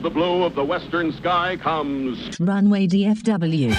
the blue of the western sky comes Runway DFW.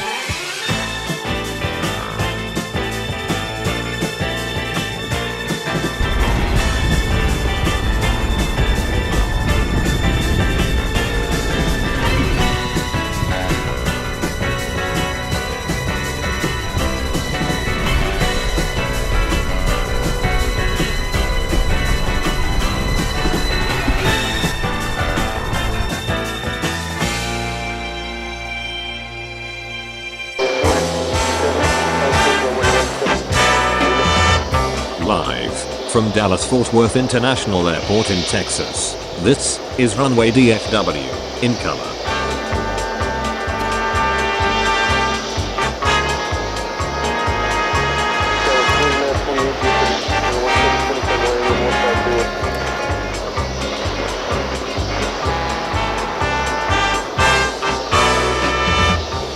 Live from Dallas-Fort Worth International Airport in Texas, this is Runway DFW, in color.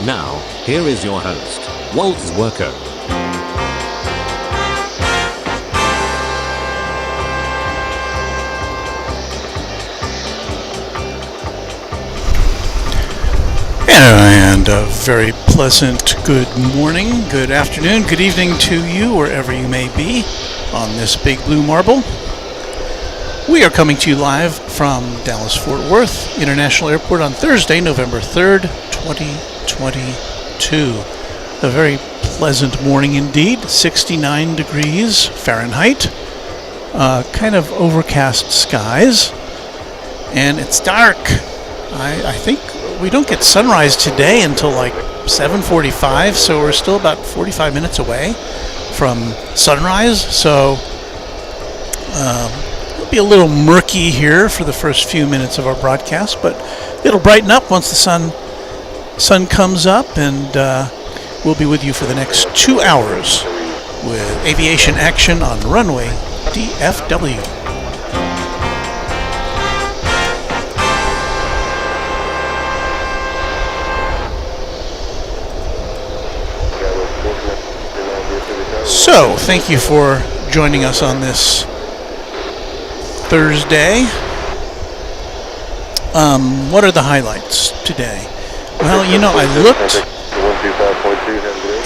Now, here is your host, Walt Zwerko. And a very pleasant good morning, good afternoon, good evening to you, wherever you may be on this big blue marble. We are coming to you live from Dallas-Fort Worth International Airport on Thursday, November 3rd, 2022. A very pleasant morning indeed, 69 degrees Fahrenheit, kind of overcast skies, and it's dark. I think we don't get sunrise today until like 7:45, so we're still about 45 minutes away from sunrise. So it'll be a little murky here for the first few minutes of our broadcast, but it'll brighten up once the sun comes up, and we'll be with you for the next 2 hours with aviation action on Runway DFW. So, thank you for joining us on this Thursday. What are the highlights today? Well, you know, I looked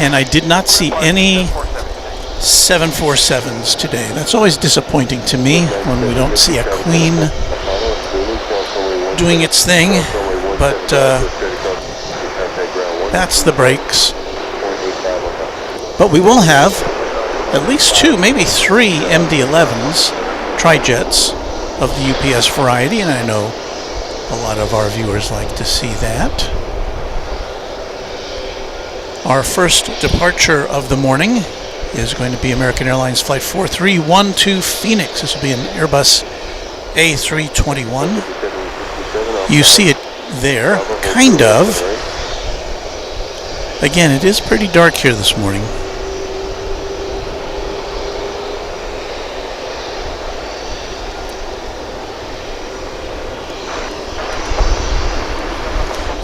and I did not see any 747s today. That's always disappointing to me when we don't see a Queen doing its thing, but that's the breaks. But we will have at least 2, maybe 3 MD-11s, tri-jets of the UPS variety, and I know a lot of our viewers like to see that. Our first departure of the morning is going to be American Airlines Flight 4312 Phoenix. This will be an Airbus A321. You see it there, kind of. Again, it is pretty dark here this morning.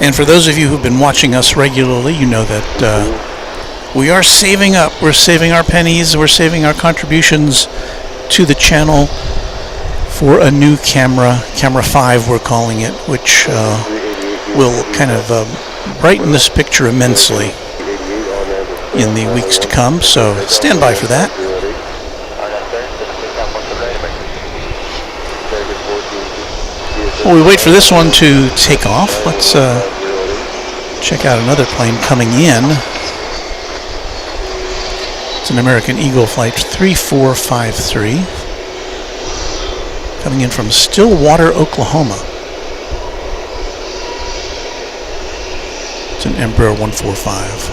And for those of you who've been watching us regularly, you know that we are saving up. We're saving our pennies. We're saving our contributions to the channel for a new camera 5 we're calling it, which will kind of brighten this picture immensely in the weeks to come. So stand by for that. While we wait for this one to take off, let's check out another plane coming in. It's an American Eagle Flight 3453, coming in from Stillwater, Oklahoma. It's an Embraer 145.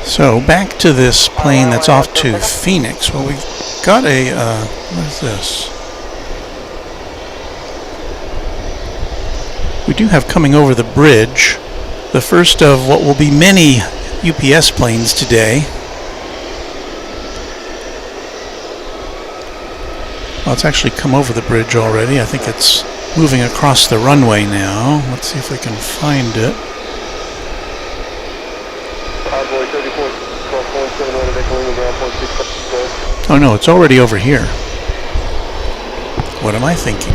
So back to this plane that's off to Phoenix. Well, we've got a, what is this? We do have coming over the bridge the first of what will be many UPS planes today. Well, it's actually come over the bridge already. I think it's moving across the runway now. Let's see if we can find it. Oh no, it's already over here. What am I thinking?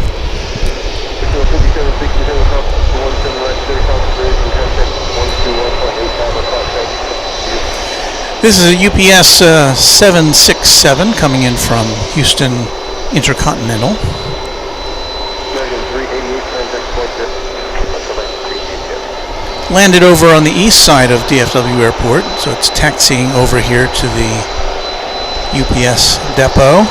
This is a UPS 767 coming in from Houston Intercontinental. Landed over on the east side of DFW Airport, so it's taxiing over here to the UPS depot.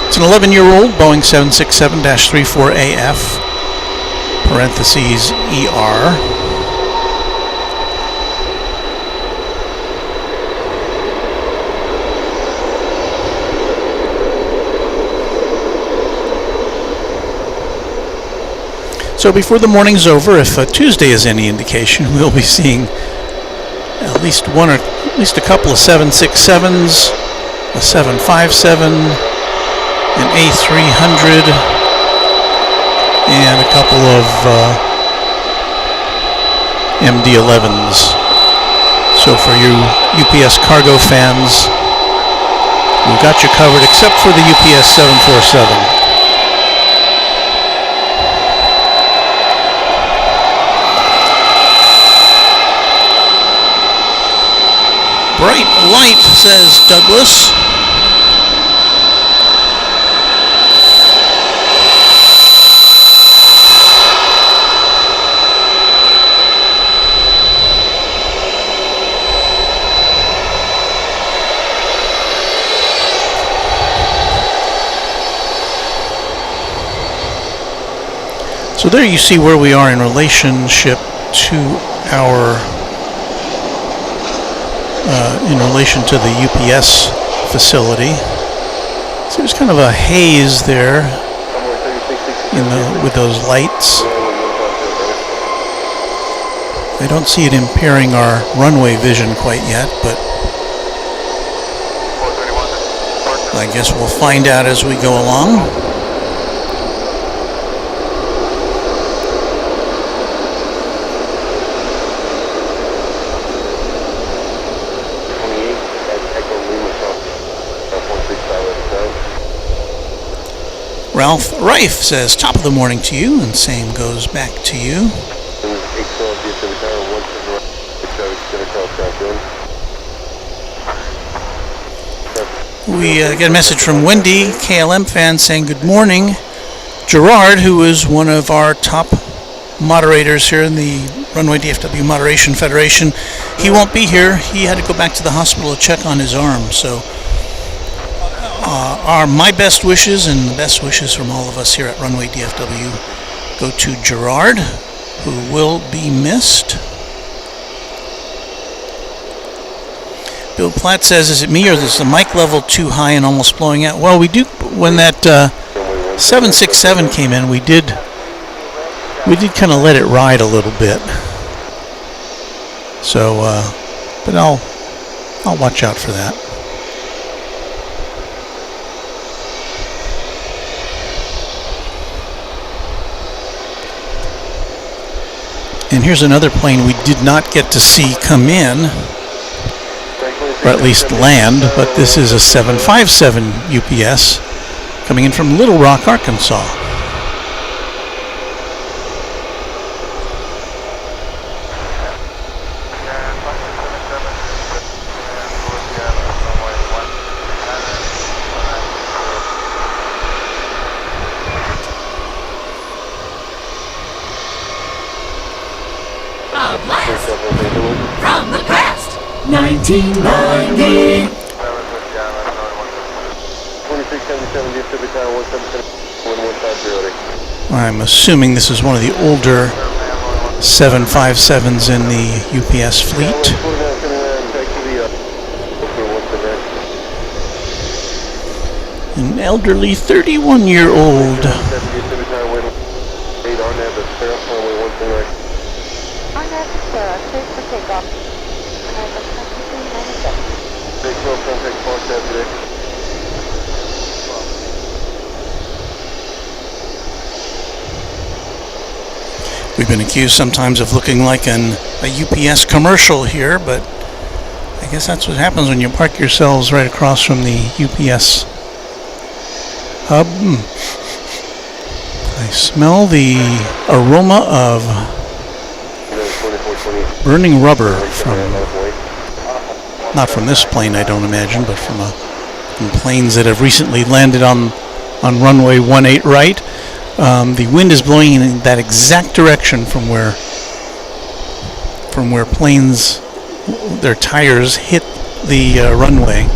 It's an 11-year-old Boeing 767-34AF, parentheses ER. So before the morning's over, if Tuesday is any indication, we'll be seeing at least a couple of 767s, a 757, an A300, and a couple of MD-11s. So for you UPS cargo fans, we've got you covered except for the UPS 747. Bright light, says Douglas. So there you see where we are in relationship to our in relation to the UPS facility. So there's kind of a haze there with those lights. I don't see it impairing our runway vision quite yet, but I guess we'll find out as we go along. Ralph Rife says, top of the morning to you, and same goes back to you. We get a message from Wendy, KLM fan, saying good morning. Gerard, who is one of our top moderators here in the Runway DFW Moderation Federation, he won't be here. He had to go back to the hospital to check on his arm, so my best wishes and the best wishes from all of us here at Runway DFW go to Gerard, who will be missed. Bill Platt says, is it me or is the mic level too high and almost blowing out? Well, we do, when that 767 came in, we did kind of let it ride a little bit. So, but I'll watch out for that. And here's another plane we did not get to see come in, or at least land, but this is a 757 UPS coming in from Little Rock, Arkansas. From the past, 1990. I'm assuming this is one of the older 757s in the UPS fleet. An elderly 31-year-old. We've been accused sometimes of looking like a UPS commercial here, but I guess that's what happens when you park yourselves right across from the UPS hub. I smell the aroma of burning rubber from, not from this plane I don't imagine, but from planes that have recently landed on runway 18 right. The wind is blowing in that exact direction from where planes, their tires hit the runway.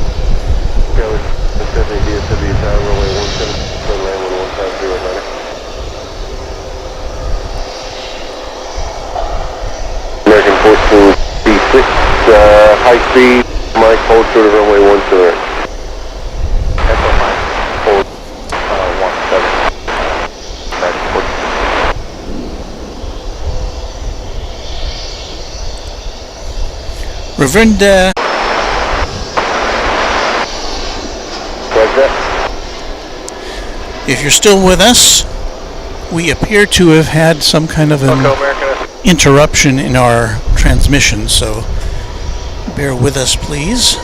American 14B6, high speed, Mike, hold short of runway 17. Hold 17. Reverend, if you're still with us, we appear to have had some kind of an interruption in our transmission, so bear with us, please.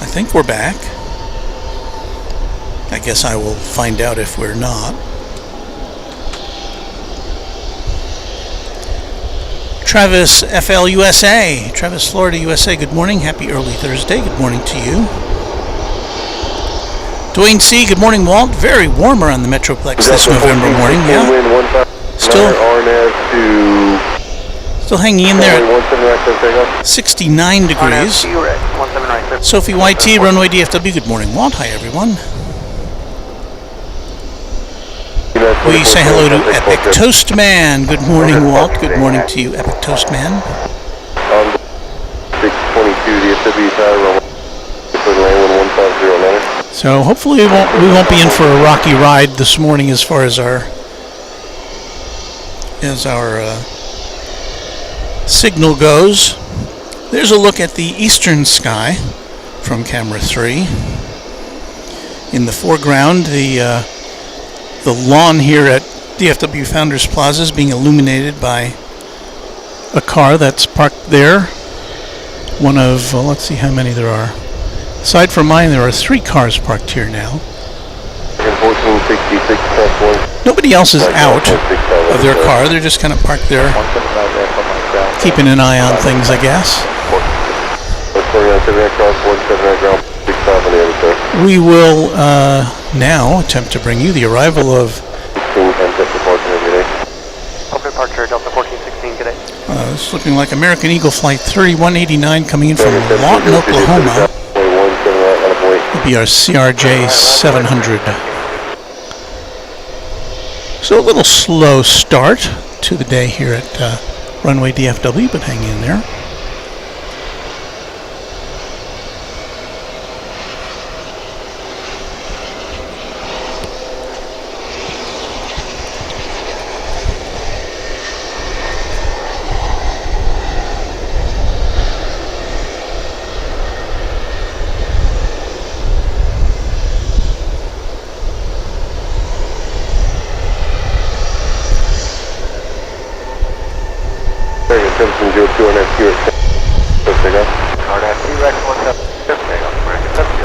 I think we're back. I guess I will find out if we're not. Travis, FL USA, Travis, Florida, USA, good morning. Happy early Thursday. Good morning to you. Dwayne C., good morning, Walt. Very warm around the Metroplex this November morning, yeah. Still hanging in there at 69 degrees. Sophie YT, Runway DFW, good morning, Walt. Hi, everyone. We say hello to Epic Toast Man. Good morning, Walt. Good morning to you, Epic Toast Man. 622 DFW Tower, runway 150. So hopefully we won't be in for a rocky ride this morning as far as our signal goes. There's a look at the eastern sky from camera 3. In the foreground, the lawn here at DFW Founders Plaza is being illuminated by a car that's parked there. One of, let's see how many there are. Aside from mine, there are 3 cars parked here now. Nobody else is out of their car. They're just kind of parked there, keeping an eye on things, I guess. We will now attempt to bring you the arrival of it's looking like American Eagle Flight 3189 coming in from Lawton, Oklahoma. It'll be our CRJ 700. So a little slow start to the day here at Runway DFW, but hang in there.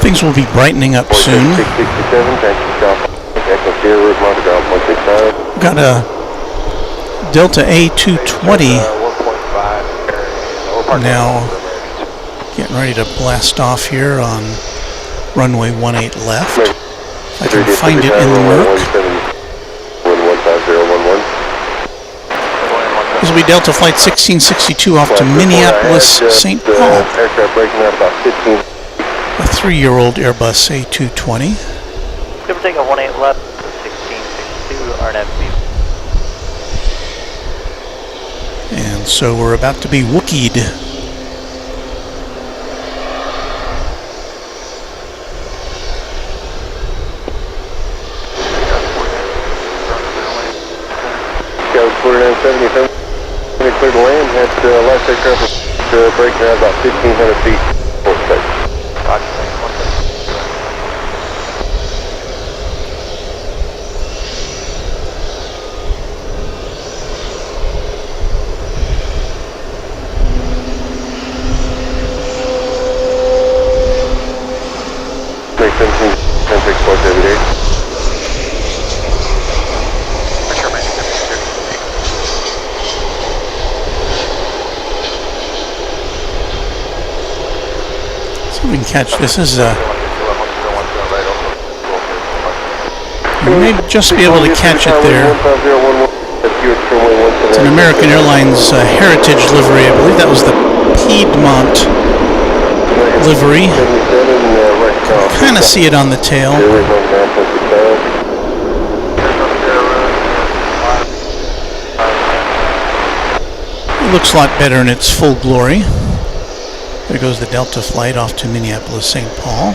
Things will be brightening up soon. Got a Delta A220 now getting ready to blast off here on runway 18 left. If I can find it in the murk. This will be Delta Flight 1662 off to Minneapolis, St. Paul. A 3-year-old Airbus A220. Give or take a 18 left, 1662 RNFB. And so we're about to be Wookieed. Scout 4970, clear to land. Had last aircraft breaking out about 1,500 feet. Port station. Make 17, 10 6 plus every day. So we can catch this. This is you may just be able to catch it there. It's an American Airlines Heritage livery. I believe that was the Piedmont livery. Kind of see it on the tail. It looks a lot better in its full glory. There goes the Delta flight off to Minneapolis, St. Paul.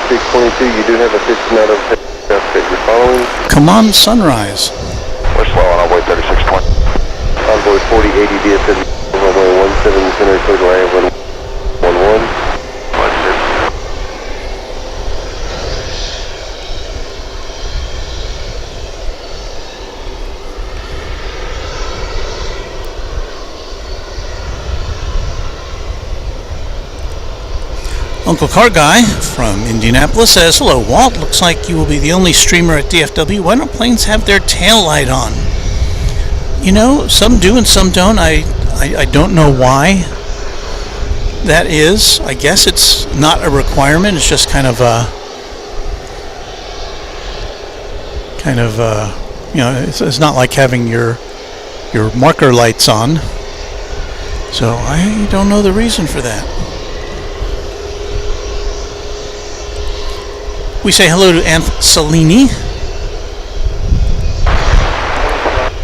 622, you do have a 15 out of traffic. You're following? Come on, Sunrise. We're slow on our way 3620. Envoy 4080 DFW, runway 17, center clear to land, 11. Uncle Car Guy from Indianapolis says, hello, Walt. Looks like you will be the only streamer at DFW. Why don't planes have their tail light on? You know, some do and some don't. I don't know why that is. I guess it's not a requirement. It's just kind of you know, it's not like having your marker lights on. So I don't know the reason for that. We say hello to Anth-Salini,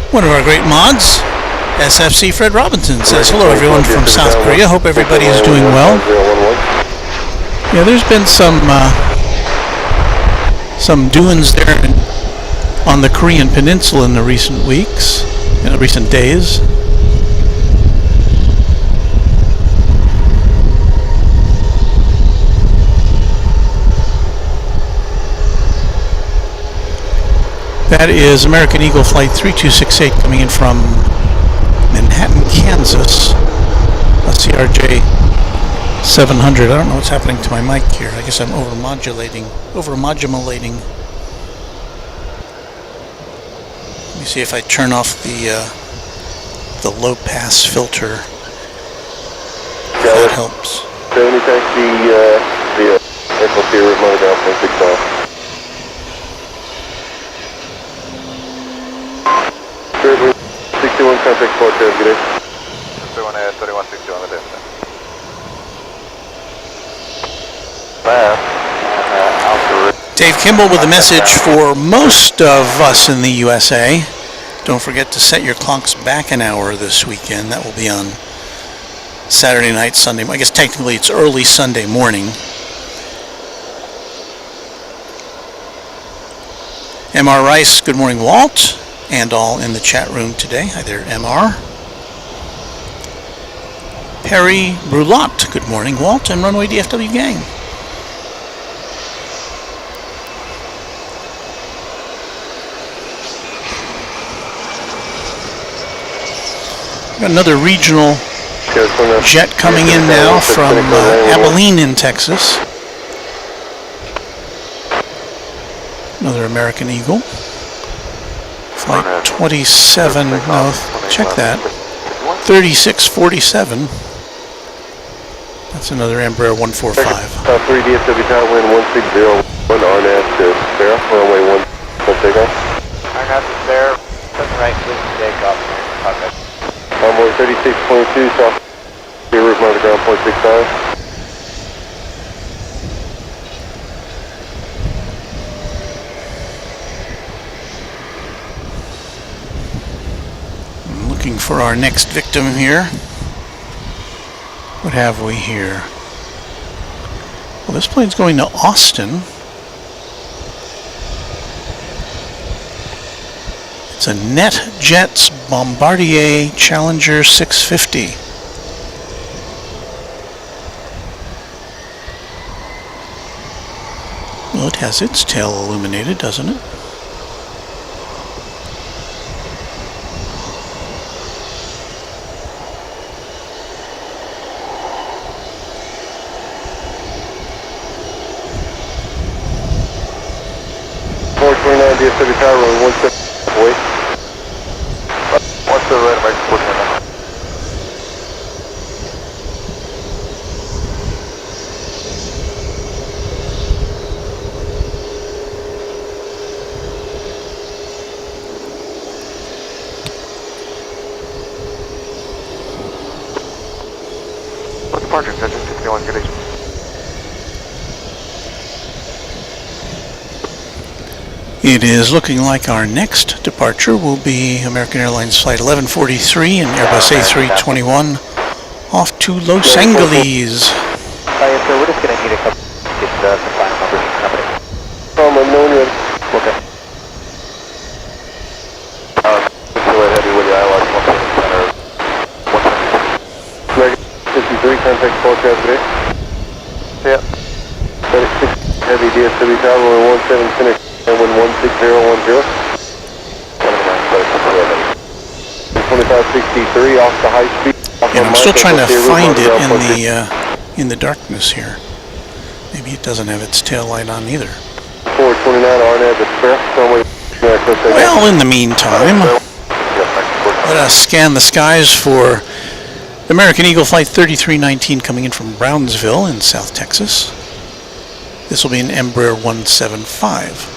one of our great mods. SFC Fred Robinson says, hello everyone from South Korea. Hope everybody is doing well. Yeah, there's been some doings there on the Korean Peninsula in the recent weeks, in the recent days. That is American Eagle Flight 3268 coming in from Manhattan, Kansas. A CRJ 700. I don't know what's happening to my mic here. I guess I'm overmodulating. Let me see if I turn off the low pass filter. If that helps. 70 taxi, the airport here, route monitor down 6 off. 61 contact port, good day. 3161 with that. Dave Kimball with a message for most of us in the USA. Don't forget to set your clocks back an hour this weekend. That will be on Saturday night, Sunday. I guess technically it's early Sunday morning. MR Rice, good morning, Walt, and all in the chat room today. Hi there, MR. Perry Brulot, good morning, Walt, and Runway DFW gang. Got another regional jet coming in now from Abilene in Texas. Another American Eagle. Flight 27, no, check that. 3647. That's another Embraer 145. 3 DFW Tower, wind 160, 1 RNAV to Barra, runway 1, full takeoff. RNAV to Barra, turn right, clear to takeoff. Okay. Envoy 3622, south, route monitor ground point 65. for our next victim here. What have we here? Well, this plane's going to Austin. It's a NetJets Bombardier Challenger 650. Well, it has its tail illuminated, doesn't it? DFW Tower, runway 17 away. What's the right of my right? Departure, Pigeon 61, good evening. It is looking like our next departure will be American Airlines Flight 1143 and Airbus A321 off to Los Angeles. Hi, sir, we're just going to need a couple to get the final numbers from the company. From unknown unit. Okay. Heavy with the ILS 170 center. 170. American 53, contact Paul Cavalcade. Yeah. 36 Heavy DFW Tower, 17 center. And 16010. 2563 off the high speed. And I'm still trying to find it in the darkness here. Maybe it doesn't have its tail light on either. 429 RNAV Express. Well, in the meantime, let us scan the skies for American Eagle Flight 3319 coming in from Brownsville in South Texas. This will be an Embraer 175.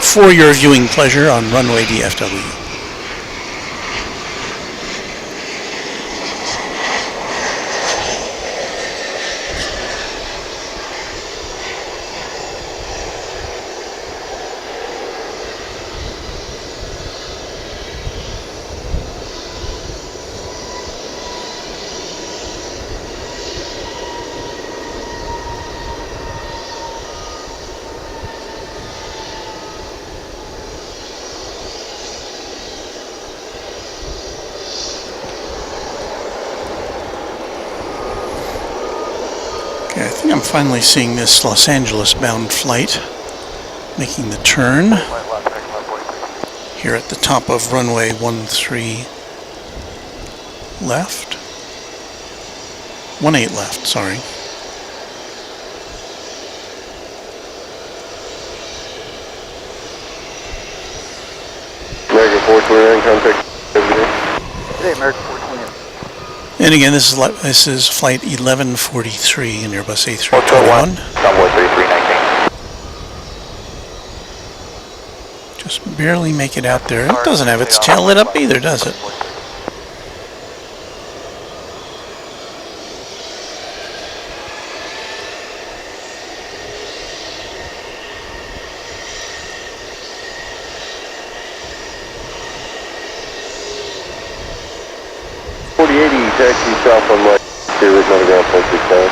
For your viewing pleasure on Runway DFW. Okay, I think I'm finally seeing this Los Angeles bound flight making the turn here at the top of runway 13 left. 18 left, sorry. American 429, contact every day. Hey, American 429. And again, this is flight 1143 in Airbus A321. Runway 3319. Just barely make it out there. It doesn't have its tail lit up either, does it? Taxi south on right, there is another ground point 65.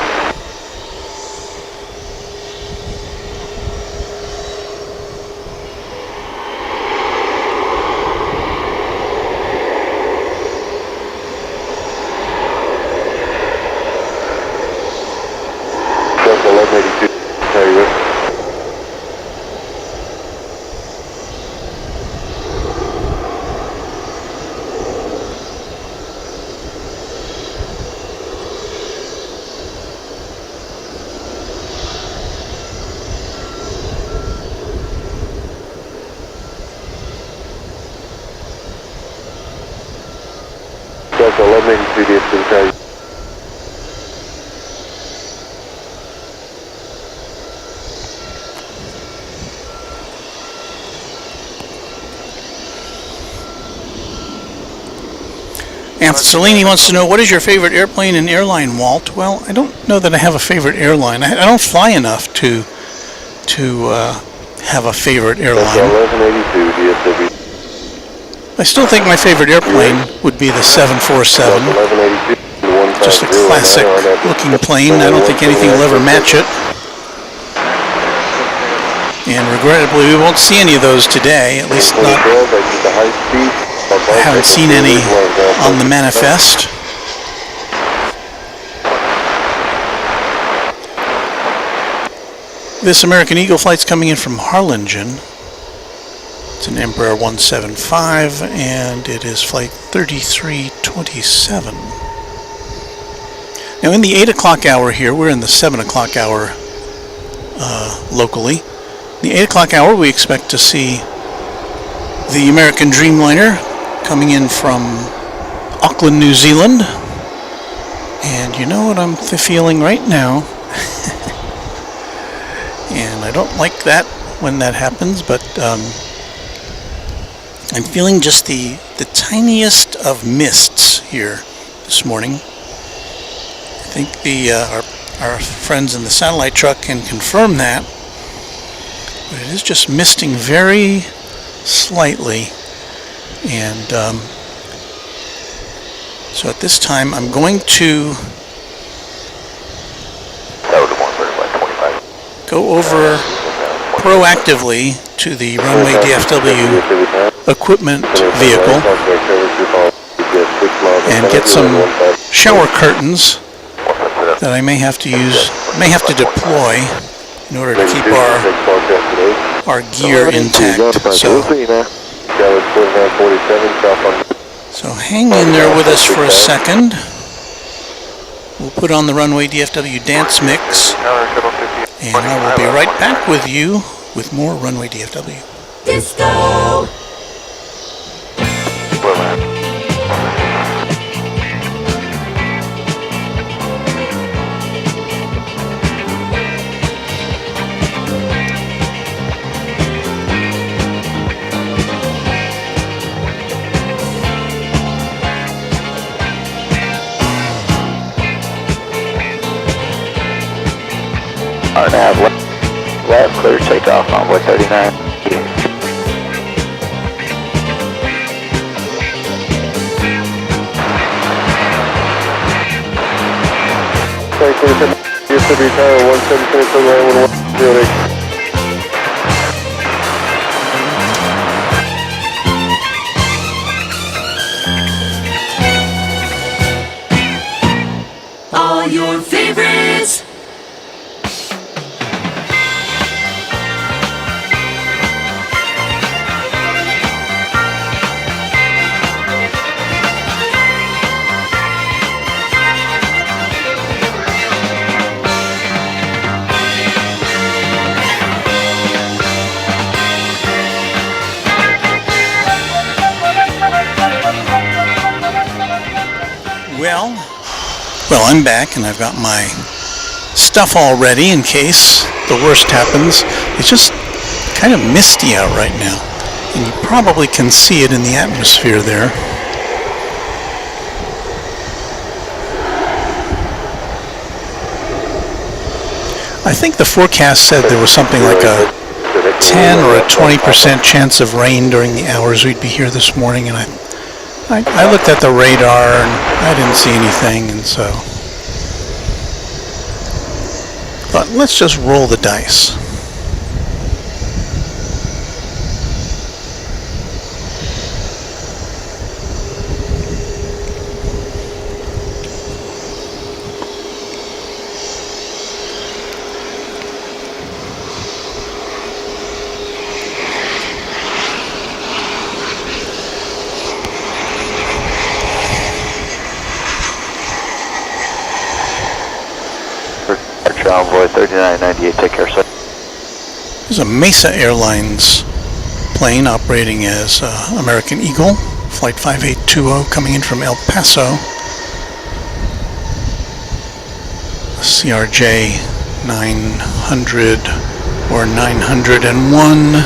Delta 1182, how are you with? Delta 1182 DFW. Anthony wants to know, what is your favorite airplane and airline, Walt? Well, I don't know that I have a favorite airline. I don't fly enough to have a favorite airline. Delta 1182 DFW. I still think my favorite airplane would be the 747. Just a classic looking plane. I don't think anything will ever match it. And regrettably, we won't see any of those today, at least not. I haven't seen any on the manifest. This American Eagle flight's coming in from Harlingen. It's an Embraer 175, and it is flight 3327. Now in the 8 o'clock hour here, we're in the 7 o'clock hour locally. In the 8 o'clock hour, we expect to see the American Dreamliner coming in from Auckland, New Zealand. And you know what I'm feeling right now? And I don't like that when that happens, but I'm feeling just the tiniest of mists here this morning. I think our friends in the satellite truck can confirm that, but it is just misting very slightly. And so at this time I'm going to go over proactively to the Runway DFW equipment vehicle and get some shower curtains that I may have to deploy in order to keep our gear intact. So hang in there with us for a second. We'll put on the Runway DFW dance mix, and I will be right back with you with more Runway DFW. Disco! Nav left, clear takeoff on 139. DFW Tower 177 All your favorites! Well, I'm back and I've got my stuff all ready in case the worst happens. It's just kind of misty out right now, and you probably can see it in the atmosphere there. I think the forecast said there was something like a 10 or a 20% chance of rain during the hours we'd be here this morning, and I looked at the radar and I didn't see anything, and so but let's just roll the dice. Envoy 3998, take care, sir. There's a Mesa Airlines plane operating as American Eagle, flight 5820, coming in from El Paso. CRJ 900 or 901.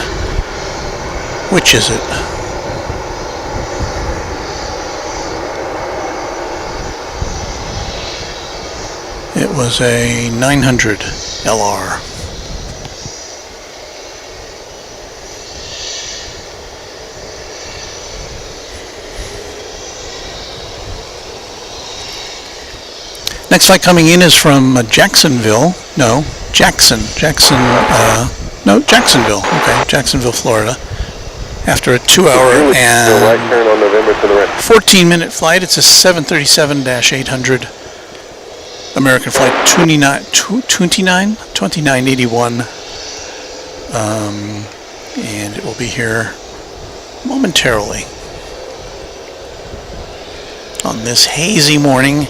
Which is it? It was a 900 LR. Next flight coming in is from Jacksonville. No, Jacksonville. Okay, Jacksonville, Florida. After a 2-hour and right turn on November to the right. 14-minute flight. It's a 737-800 American flight 2981. And it will be here momentarily on this hazy morning.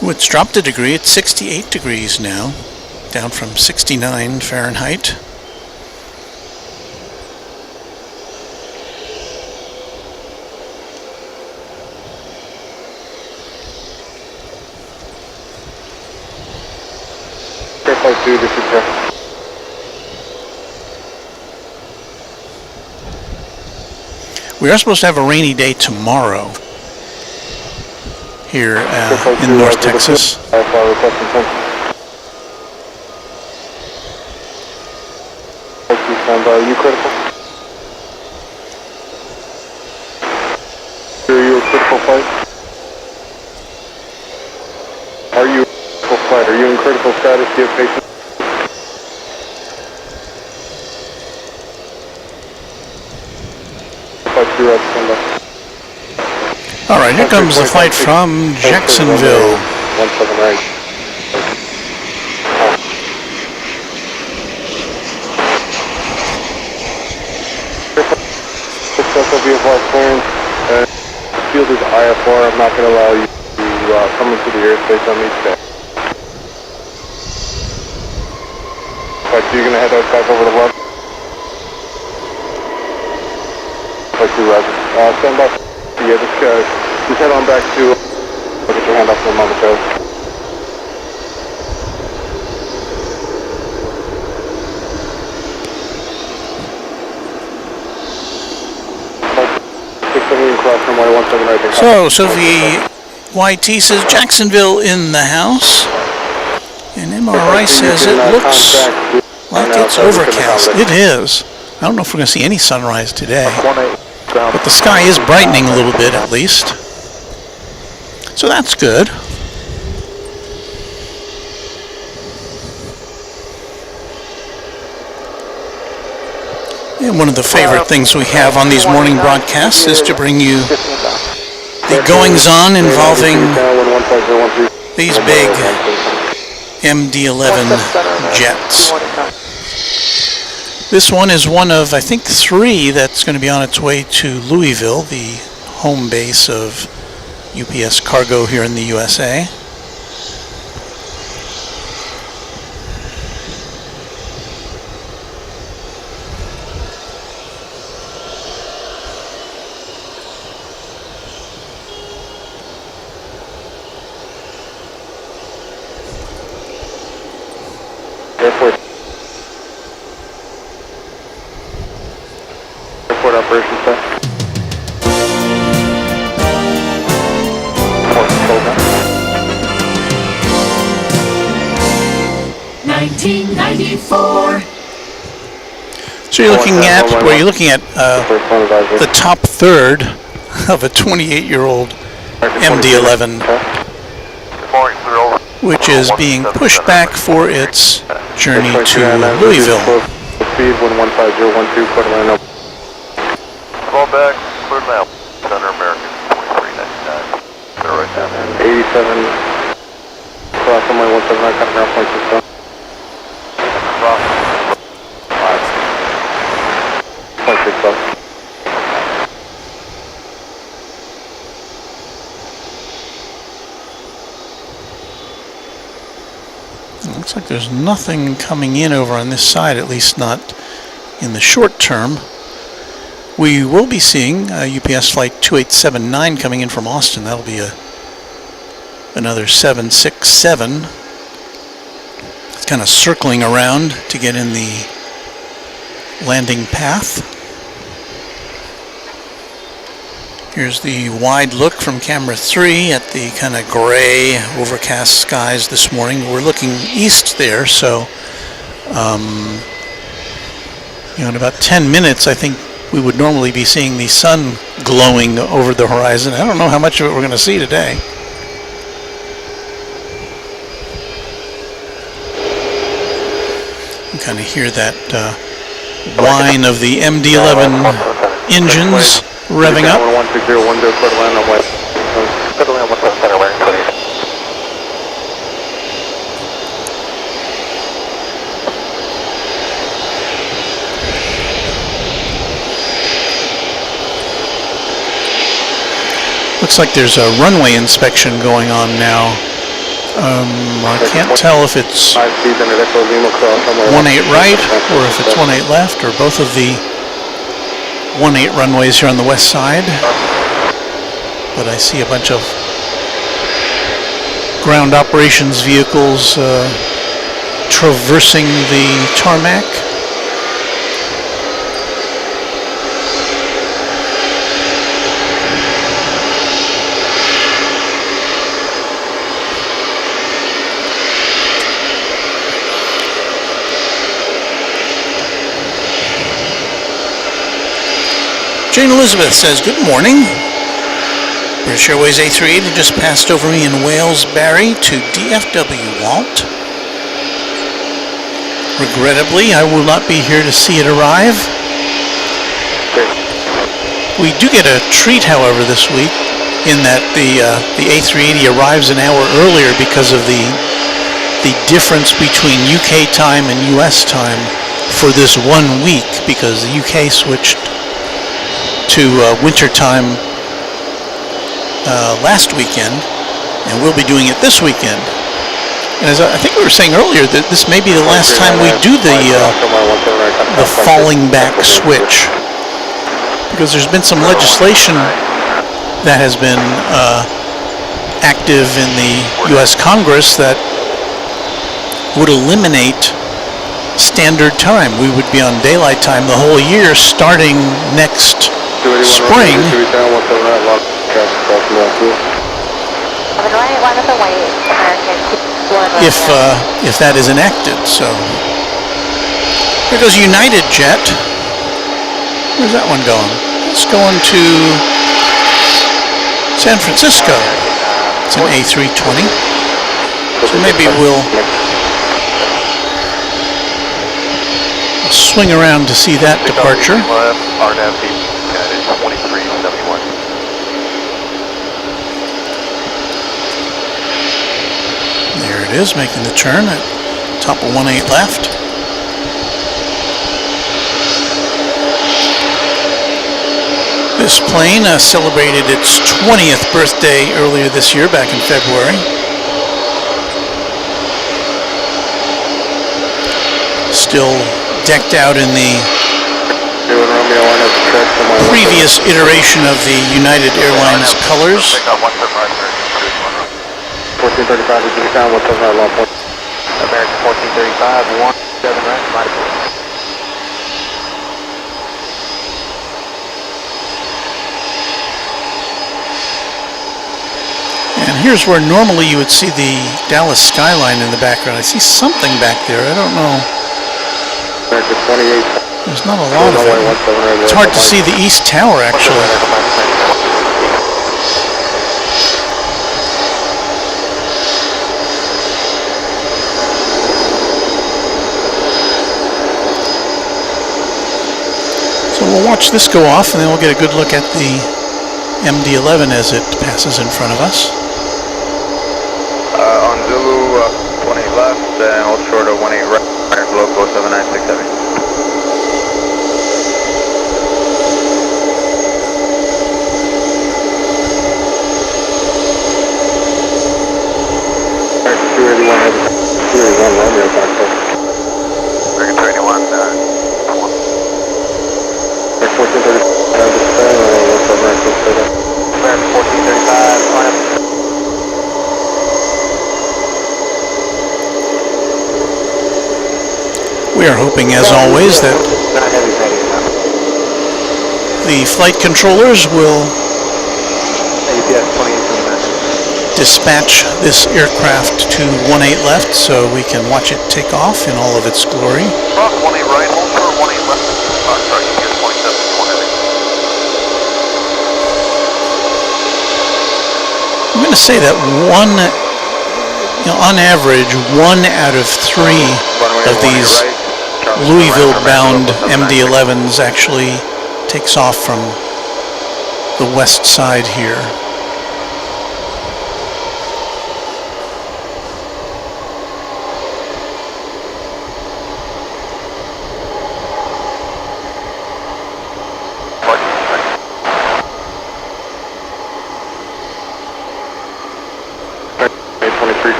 It's dropped a degree. It's 68 degrees now, down from 69 Fahrenheit. Airplane 2, this is Jeff. We are supposed to have a rainy day tomorrow here in North Texas. Are you critical? Are you a critical flight? Are you a critical flight? Are you in critical status? Do you have patients? All right, here comes the flight from Jacksonville. 17 right. FW flight clearance. The field is IFR. I'm not going to allow you to come into the airspace on me today. Flight 2, you're going to head back over to left. Flight 2, Roger. Stand by. Yeah, just head on back to, look at your hand off for a moment, Joe. So, Sophie YT says Jacksonville in the house, and MRI says it looks like it's overcast. It is. I don't know if we're going to see any sunrise today, but the sky is brightening a little bit at least, so that's good. And one of the favorite things we have on these morning broadcasts is to bring you the goings-on involving these big MD-11 jets. This one is one of, I think, 3 that's going to be on its way to Louisville, the home base of UPS Cargo here in the USA. Airport operations center. 1994. So you're looking at, the top third of a 28-year-old MD-11, which is being pushed back for its journey to Louisville. Speed 15012, quarter line up. Call back, clear now. Thunder American 2399. They're right down there. 87, cross runway 179, cutting around point 6 down. Point 6 up. Looks like there's nothing coming in over on this side, at least not in the short term. We will be seeing UPS flight 2879 coming in from Austin. That'll be another 767. It's kind of circling around to get in the landing path. Here's the wide look from camera 3 at the kind of gray, overcast skies this morning. We're looking east there, so in about 10 minutes, I think we would normally be seeing the sun glowing over the horizon. I don't know how much of it we're going to see today. kind of hear that whine of the MD-11 engines revving up. 160, one go, clear to land on west. Clear to land, 1 center, wearing 20. Looks like there's a runway inspection going on now. I can't tell if it's 18 right or if it's 18 left, or both of the 18 runways here on the west side. But I see a bunch of ground operations vehicles traversing the tarmac. Jane Elizabeth says, good morning. British Airways A380 just passed over me in Wales, Barry to DFW, Walt. Regrettably, I will not be here to see it arrive. We do get a treat, however, this week, in that the A380 arrives an hour earlier because of the difference between UK time and US time for this 1 week, because the UK switched to winter time last weekend, and we'll be doing it this weekend. And as I think we were saying earlier, that this may be the last time we do the falling back switch, because there's been some legislation that has been active in the U.S. Congress that would eliminate standard time. We would be on daylight time the whole year starting next spring. If that is enacted. So here goes United Jet. Where's that one going? It's going to San Francisco. It's an A320. So maybe we'll swing around to see that departure. There it is, making the turn at top of 18 left. This plane celebrated its 20th birthday earlier this year, back in February. Still decked out in the previous iteration of the United Airlines colors. 1435, did you count what's over our long point? American 1435, 17 right, mighty point. And here's where normally you would see the Dallas skyline in the background. I see something back there, I don't know. American 28. There's not a lot of it. It's hard to see the East Tower, actually. So we'll watch this go off, and then we'll get a good look at the MD-11 as it passes in front of us. On Zulu, 20 left, and hold short of 18 right, local 7967. We are hoping, as always, that the flight controllers will dispatch this aircraft to 18 left so we can watch it take off in all of its glory. 18 right, hold short, 18 left. Sorry, here's 27, I'm going to say that on average, 1 out of 3 of these Louisville-bound MD-11s actually takes off from the west side here.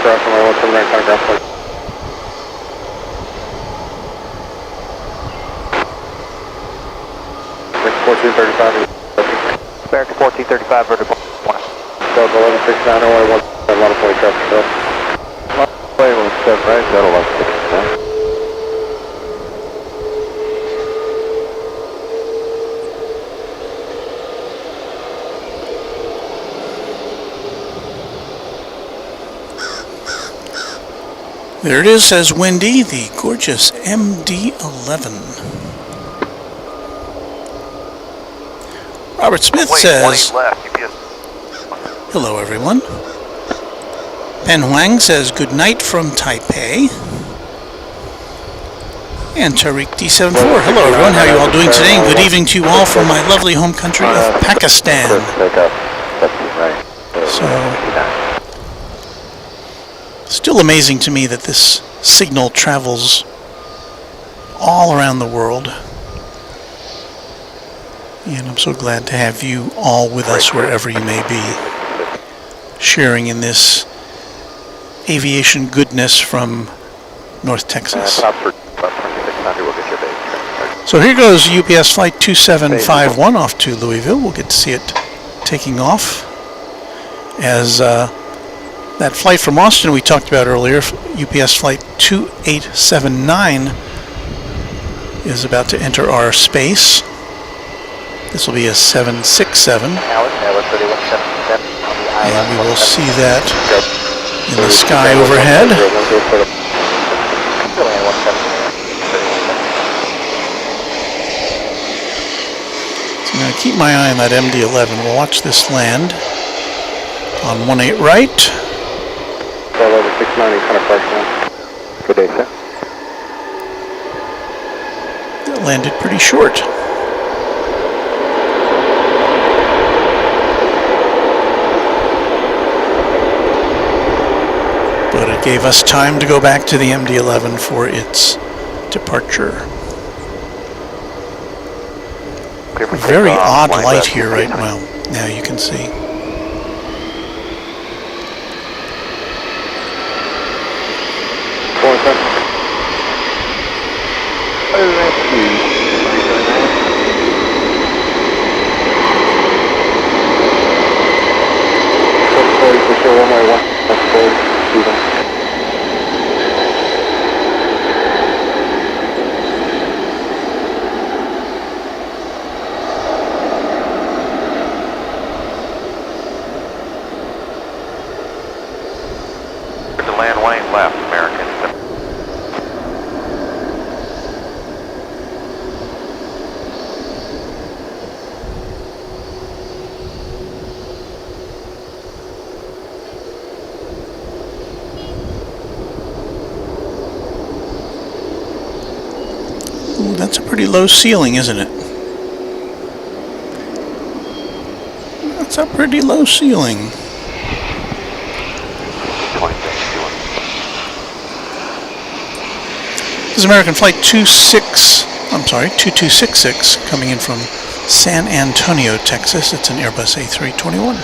Crossing my 179 contact ground. American 1435. American 1435, vertical. Delta 1169, 01, 11 point traffic, so. 1117, right? Delta 1169. There it is, says Wendy, the gorgeous MD-11. Robert Smith says, hello everyone. Ben Huang says, good night from Taipei. And Tariq D74, hello everyone, how are you all doing today? And good evening to you all from my lovely home country of Pakistan. So, still amazing to me that this signal travels all around the world. And I'm so glad to have you all with us wherever you may be, sharing in this aviation goodness from North Texas. So here goes UPS Flight 2751 off to Louisville. We'll get to see it taking off as that flight from Austin we talked about earlier, UPS Flight 2879, is about to enter our space. This will be a 767, and we will see that in the sky overhead. So I'm going to keep my eye on that MD-11. We'll watch this land on 18 right. 1169, kind of park now. Good day, sir. That landed pretty short. But it gave us time to go back to the MD-11 for its departure. Very odd light here right now. Now you can see. To land 18 left, American. Ooh, that's a pretty low ceiling, isn't it? That's a pretty low ceiling. This is American Flight 2266 coming in from San Antonio, Texas. It's an Airbus A321.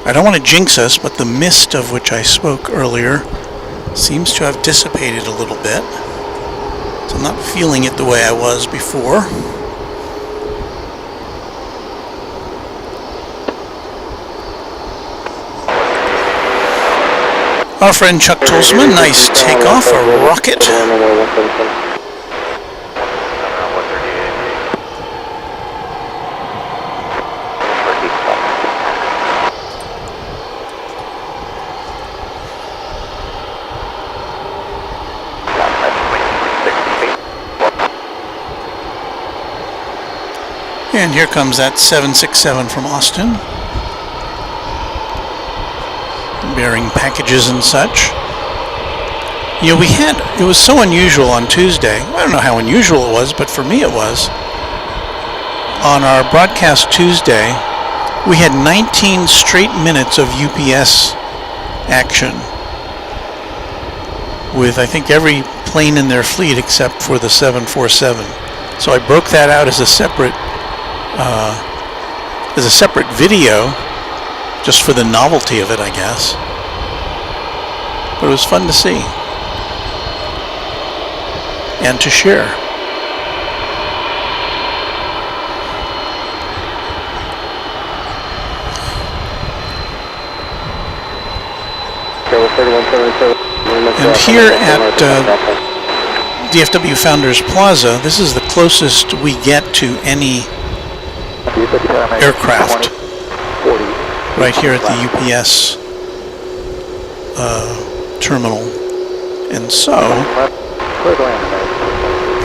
I don't want to jinx us, but the mist of which I spoke earlier seems to have dissipated a little bit. So I'm not feeling it the way I was before. Our friend Chuck Tolsman, nice takeoff, a rocket. And here comes that 767 from Austin, bearing packages and such. You know, it was so unusual on Tuesday. I don't know how unusual it was, but for me it was. On our broadcast Tuesday, we had 19 straight minutes of UPS action, with I think every plane in their fleet except for the 747. So I broke that out as a separate video, just for the novelty of it, I guess. But it was fun to see and to share. And here at DFW Founders Plaza, this is the closest we get to any aircraft, right here at the UPS terminal. And so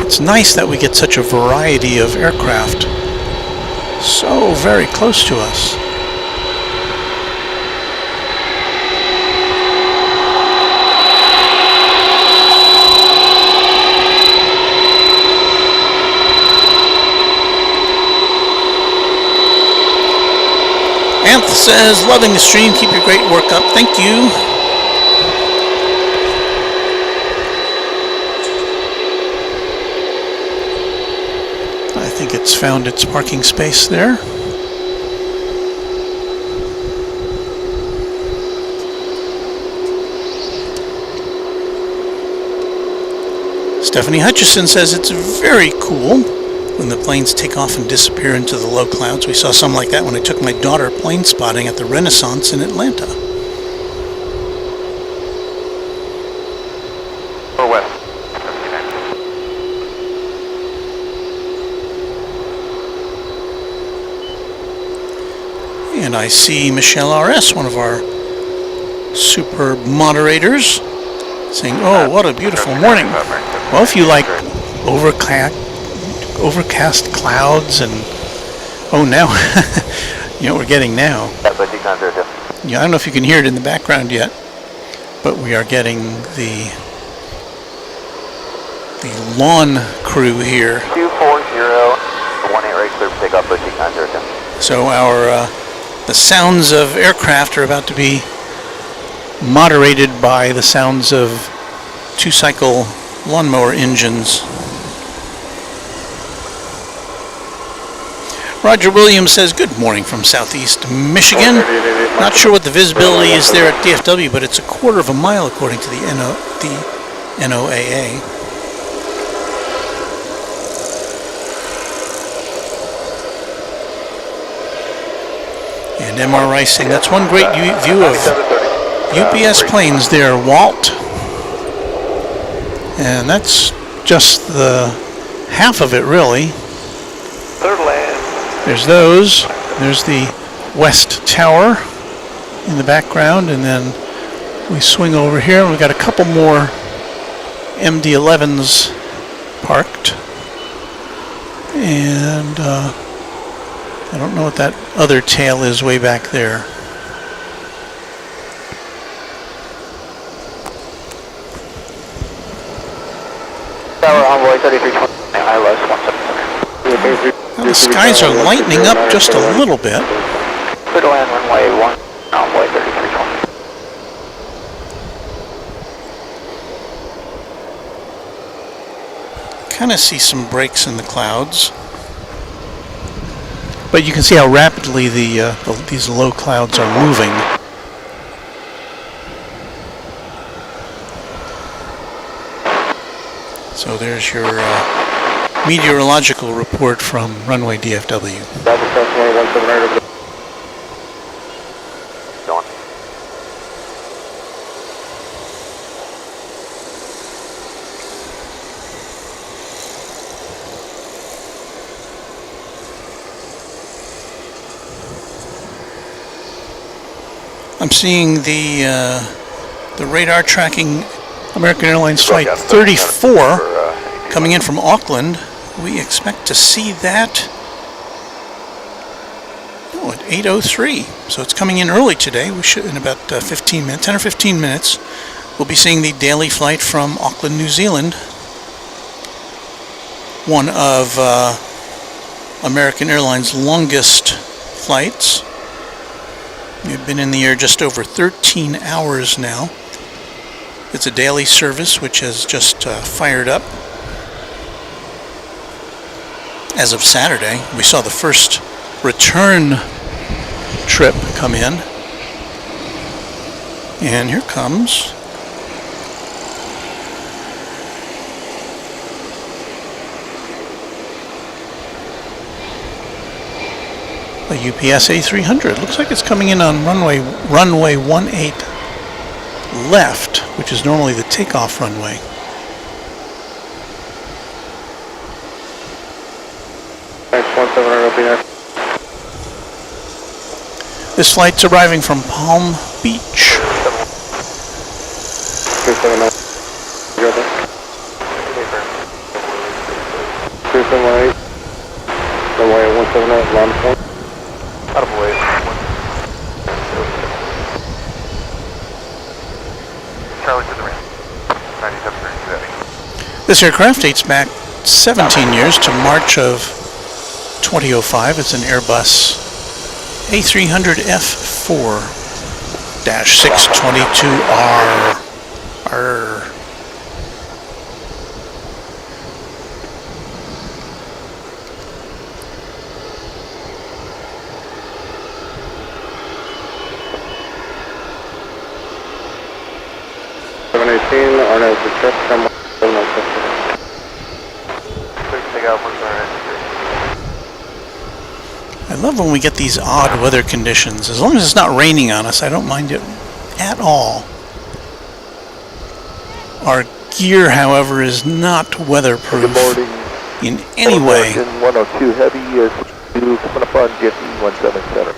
it's nice that we get such a variety of aircraft so very close to us. Anth says, loving the stream, keep your great work up. Thank you. I think it's found its parking space there. Stephanie Hutchison says it's very cool when the planes take off and disappear into the low clouds. We saw some like that when I took my daughter plane spotting at the Renaissance in Atlanta. Or west. And I see Michelle RS, one of our superb moderators, saying, oh, what a beautiful morning. Well, if you like overcast clouds and oh, now you know what we're getting now. Yeah, I don't know if you can hear it in the background yet, but we are getting the lawn crew here. 240, 18 right clear for takeoff, approaching 902. So our the sounds of aircraft are about to be moderated by the sounds of two-cycle lawnmower engines. Roger Williams says, good morning from Southeast Michigan. Not sure what the visibility is there at DFW, but it's a quarter of a mile according to the NOAA. And MR Rice saying, that's one great view of UPS planes there, Walt. And that's just the half of it, really. There's those. There's the West Tower in the background, and then we swing over here, and we've got a couple more MD-11s parked. And I don't know what that other tail is way back there. Tower Envoy 3320, ILS 177. Now the skies are lightening up just a little bit. Clear to land runway 1, Envoy 3320. Kind of see some breaks in the clouds. But you can see how rapidly these low clouds are moving. So there's your meteorological report from Runway DFW. I'm seeing the radar tracking American Airlines Flight 34 coming in from Auckland. We expect to see that 8:03. So it's coming in early today. We should, in about 15 minutes, 10 or 15 minutes, we'll be seeing the daily flight from Auckland, New Zealand. One of American Airlines' longest flights. We've been in the air just over 13 hours now. It's a daily service which has just fired up. As of Saturday, we saw the first return trip come in. And here comes a UPS A300. Looks like it's coming in on runway 18 left, which is normally the takeoff runway. This flight's arriving from Palm Beach. This aircraft dates back 17 years to March of 2005. It's an Airbus A300F4-622R. Arr. I love when we get these odd weather conditions. As long as it's not raining on us, I don't mind it at all. Our gear, however, is not weatherproof in any way. 102 Heavy is coming up on Jiffy 177.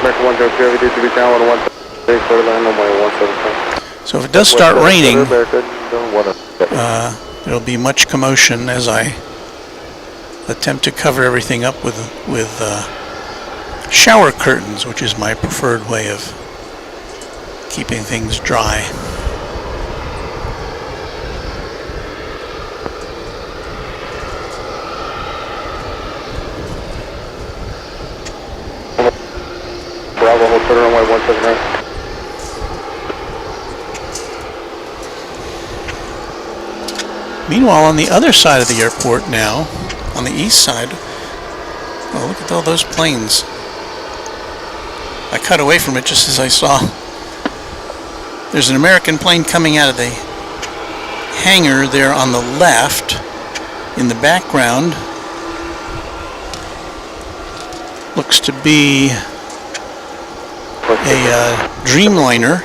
American 102 Heavy to be down 117, clear land on 177. So if it does start raining, there'll be much commotion as I attempt to cover everything up with shower curtains, which is my preferred way of keeping things dry. Bravo, hold clear runway 179. Meanwhile, on the other side of the airport now, on the east side, oh, look at all those planes. I cut away from it just as I saw there's an American plane coming out of the hangar there on the left. In the background looks to be a Dreamliner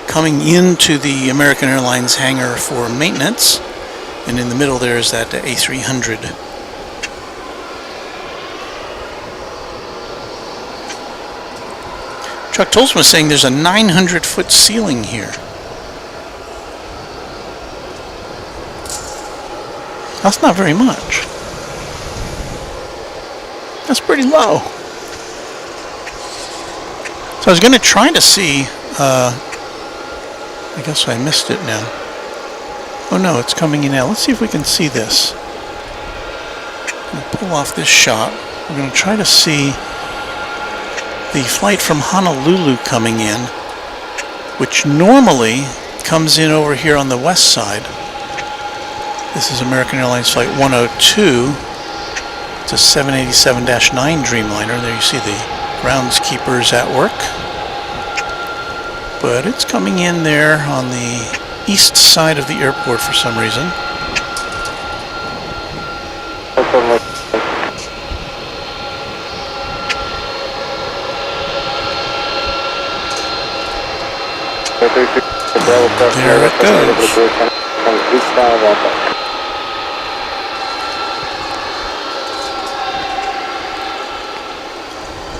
coming into the American Airlines hangar for maintenance. And in the middle there is that A300. Chuck Tolson was saying there's a 900-foot ceiling here. That's not very much. That's pretty low. So I was going to try to see, I guess I missed it now. Oh no, it's coming in now. Let's see if we can see this. We'll pull off this shot. We're going to try to see the flight from Honolulu coming in, which normally comes in over here on the west side. This is American Airlines Flight 102. It's a 787-9 Dreamliner. There you see the groundskeepers at work. But it's coming in there on the east side of the airport for some reason. There it goes.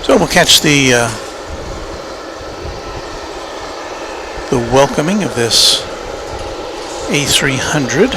So we'll catch the welcoming of this A300.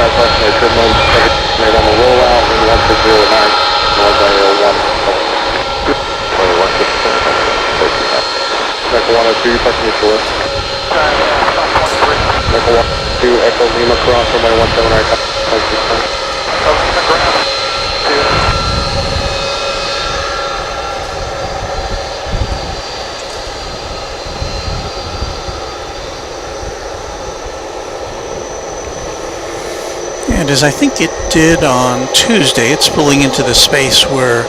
approximately trim lines made on the rollout in 1609, north by 1. Echo 102, you parking east to west. Echo 102, Echo Lima cross, runway 179. And as I think it did on Tuesday, it's pulling into the space where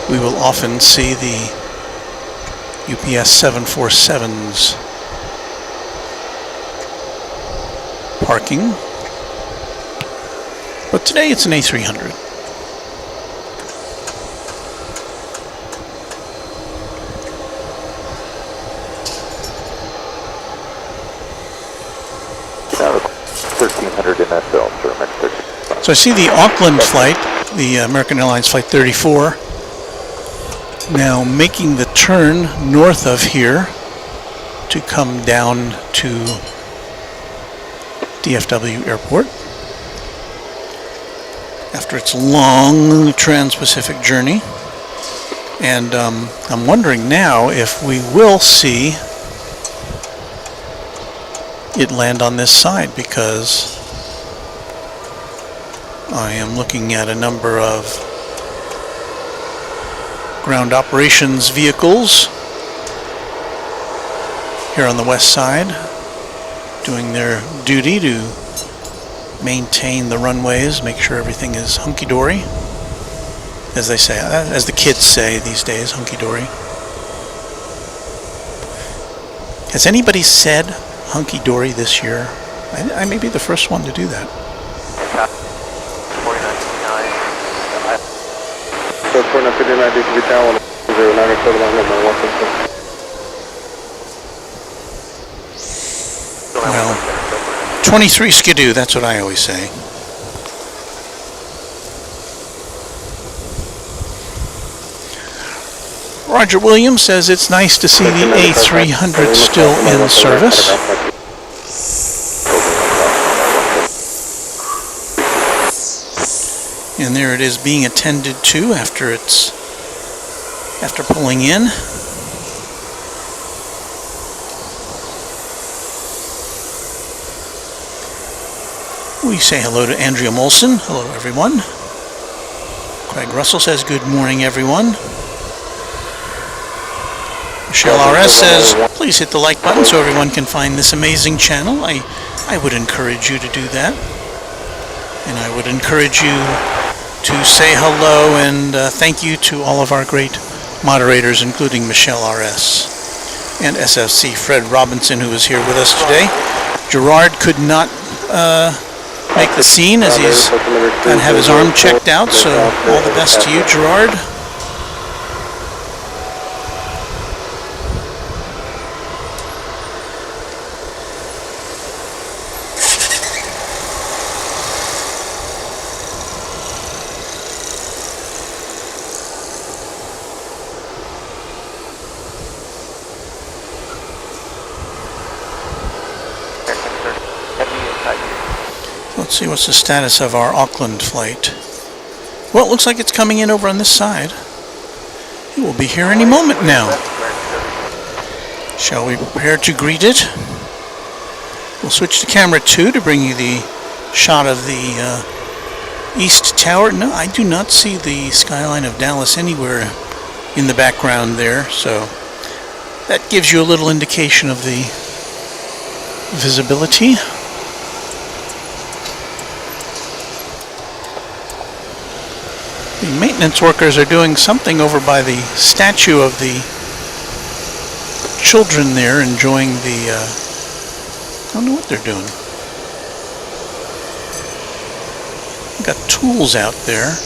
we will often see the UPS 747s parking. But today it's an A300. So I see the Auckland flight, the American Airlines Flight 34, now making the turn north of here to come down to DFW Airport after its long trans-Pacific journey. And I'm wondering now if we will see it land on this side, because I am looking at a number of ground operations vehicles here on the west side doing their duty to maintain the runways, make sure everything is hunky-dory, as they say, as the kids say these days, hunky-dory. Has anybody said hunky-dory this year? I may be the first one to do that. Well, 23 skidoo, that's what I always say. Roger Williams says it's nice to see the A300 still in service. And there it is being attended to after pulling in. We say hello to Andrea Molson. Hello everyone. Craig Russell says good morning everyone. Michelle RS says please hit the like button so everyone can find this amazing channel. I would encourage you to do that. And I would encourage you to say hello and thank you to all of our great moderators, including Michelle RS and SFC Fred Robinson, who is here with us today. Gerard could not make the scene as he's got to have his arm checked out, so all the best to you, Gerard. Let's see what's the status of our Auckland flight. Well, it looks like it's coming in over on this side. It will be here any moment now. Shall we prepare to greet it? We'll switch to camera 2 to bring you the shot of the East Tower. No, I do not see the skyline of Dallas anywhere in the background there, so that gives you a little indication of the visibility. The maintenance workers are doing something over by the statue of the children there, enjoying the, I don't know what they're doing. Got tools out there.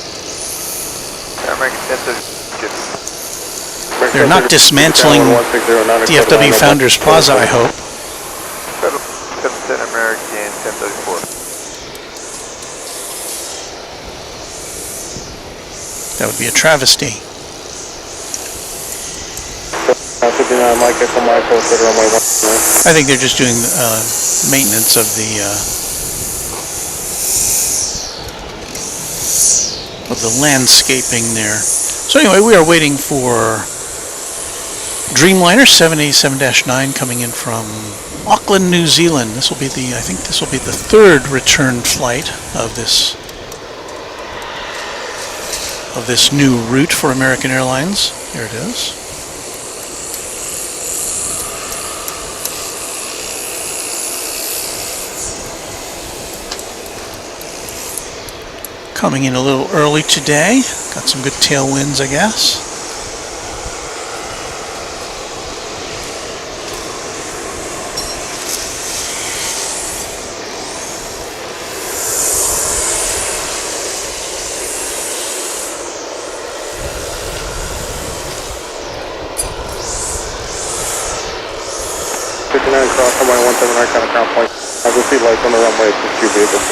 They're not dismantling DFW Founders Plaza, I hope. 710 American 1034. That would be a travesty. I think they're just doing maintenance of the of the landscaping there. So anyway, we are waiting for Dreamliner 787-9 coming in from Auckland, New Zealand. This will be I think this will be the third return flight of this new route for American Airlines. Here it is. Coming in a little early today. Got some good tailwinds, I guess. Cross runway 17 right kind of ground point. I will see lights on the runway for 2 vehicles.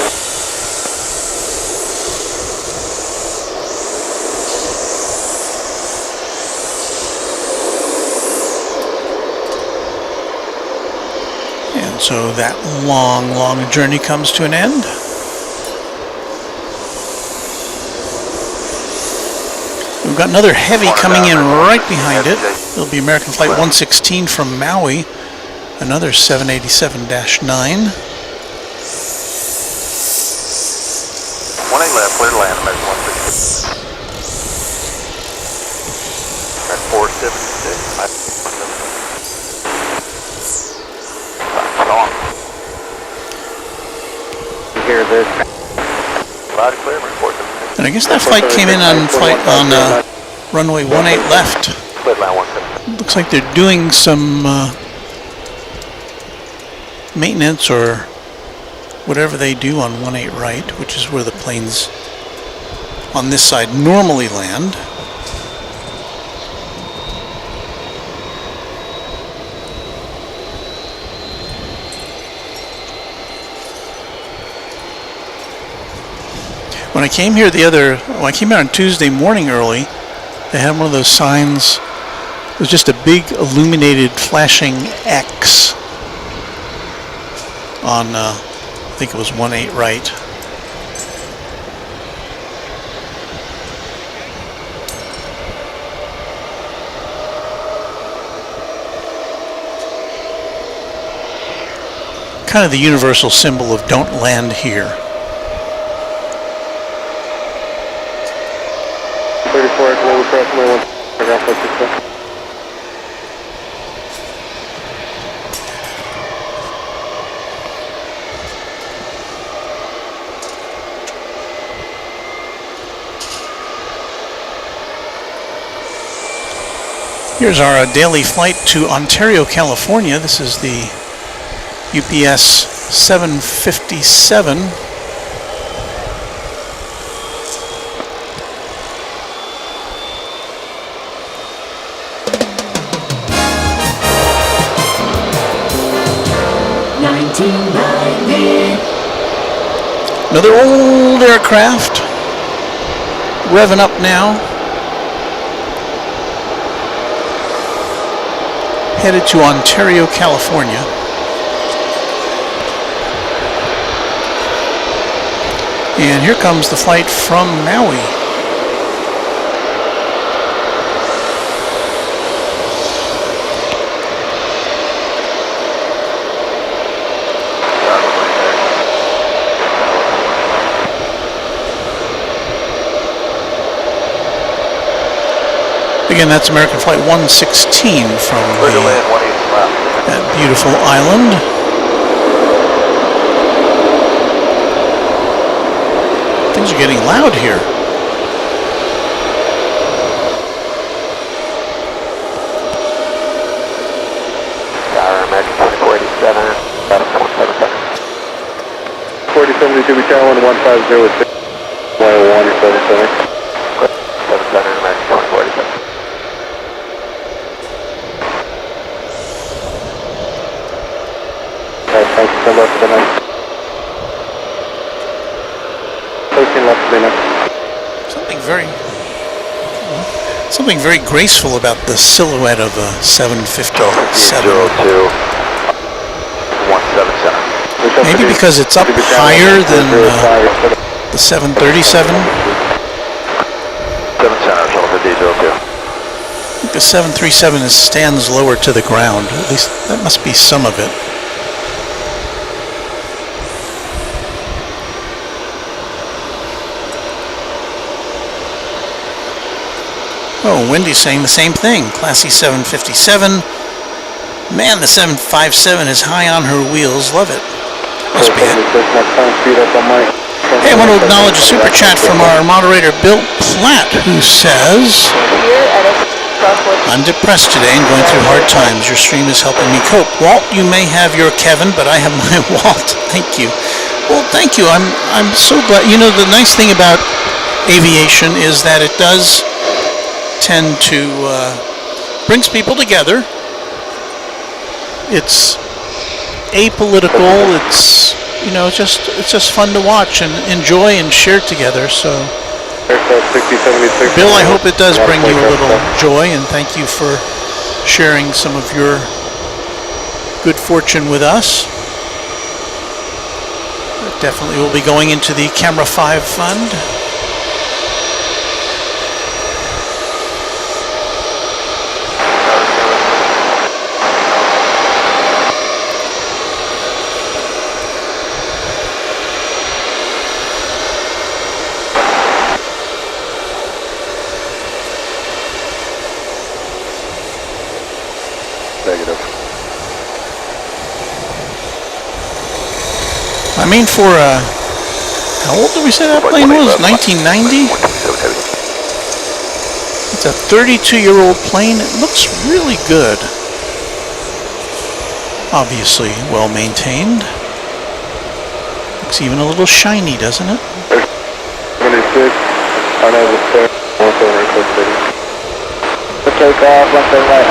And so that long journey comes to an end. We've got another heavy coming in right behind it. It'll be American Flight 116 from Maui. Another 787-9. 18 left, clear to land, American 116. At 476. You hear this? Loud and clear, report 76. And I guess that flight came in on runway 18 left. Clear line 117. Looks like they're doing some maintenance or whatever they do on 18 right, which is where the planes on this side normally land. When I came here when I came here on Tuesday morning early, they had one of those signs. It was just a big illuminated flashing X on, I think it was 18 right. Kind of the universal symbol of don't land here. 34 Echo, cross runway 1, Here's our daily flight to Ontario, California. This is the UPS 757. Another old aircraft, revving up now, headed to Ontario, California. And here comes the flight from Maui. Again, that's American Flight 116 from that beautiful island. Things are getting loud here. American 487, about 177. 4072, we tower 150 6, 177. 77, American 487. Thank you so much for the night. 13 left for the night. Something very graceful about the silhouette of a 757. 177. Maybe because it's up higher than the 737. think the 737 stands lower to the ground. At least that must be some of it. Oh, Wendy's saying the same thing. Classy 757. Man, the 757 is high on her wheels. Love it. Must be it. Hey, I want to acknowledge a super chat from our moderator, Bill Platt, who says, I'm depressed today and going through hard times. Your stream is helping me cope. Walt, you may have your Kevin, but I have my Walt. Thank you. Well, thank you. I'm so glad. You know, the nice thing about aviation is that it does tend to brings people together. It's apolitical. It's, you know, it's just fun to watch and enjoy and share together. So, Bill, I hope it does bring you a little joy, and thank you for sharing some of your good fortune with us. It definitely will be going into the Camera 5 Fund. I mean, for how old did we say that plane was? 1990? It's a 32-year-old plane. It looks really good. Obviously well maintained. Looks even a little shiny, doesn't it? 26, I know the sir. Take off, left and right,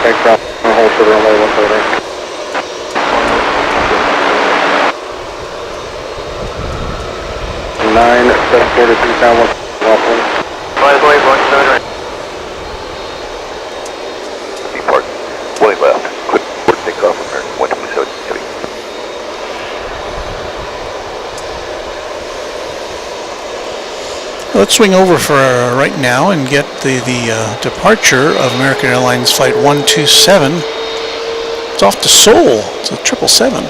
thanks, Rob. I'll hold for the runway 178. Nine, 742, down 1, By the way, 178. Depart. Willing left. Quick take off from American 127 heavy. Let's swing over for right now and get the departure of American Airlines Flight 127. It's off to Seoul. It's a 777.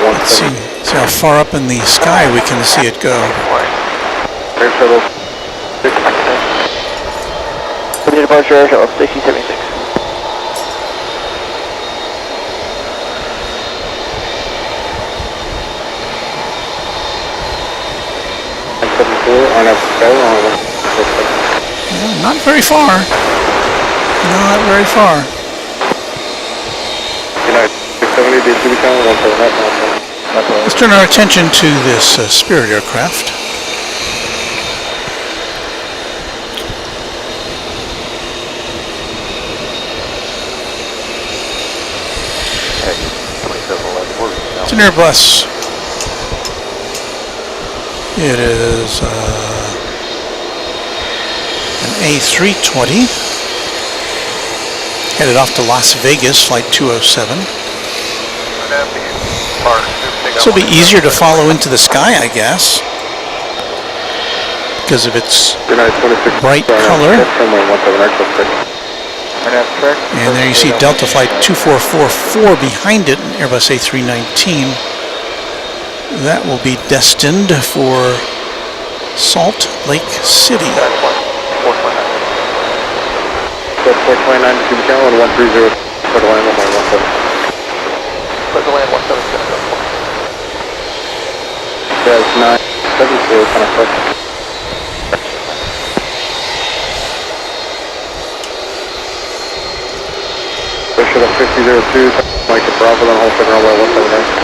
Let's see how far up in the sky we can see it go. Departure air shuttle, station 76. Yeah, not very far. Not very far. Let's turn our attention to this Spirit aircraft. It's an Airbus. It is an A320 headed off to Las Vegas, flight 207. This will be easier to follow into the sky, I guess, because of its bright color. And there you see Delta Flight 2444 behind it, an Airbus A319. That will be destined for Salt Lake City. 429 to Cuba Channel and 130 for the land on my 17. For the land 177. That's 974 kind of fuck. 5002, Mike Bravo, then hold 7 runway 179.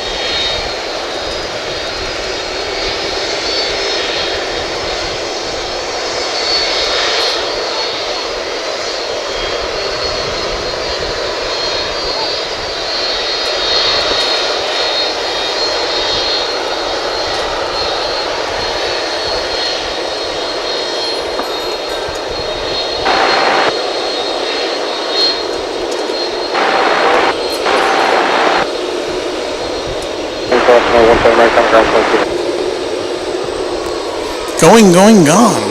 Going, gone.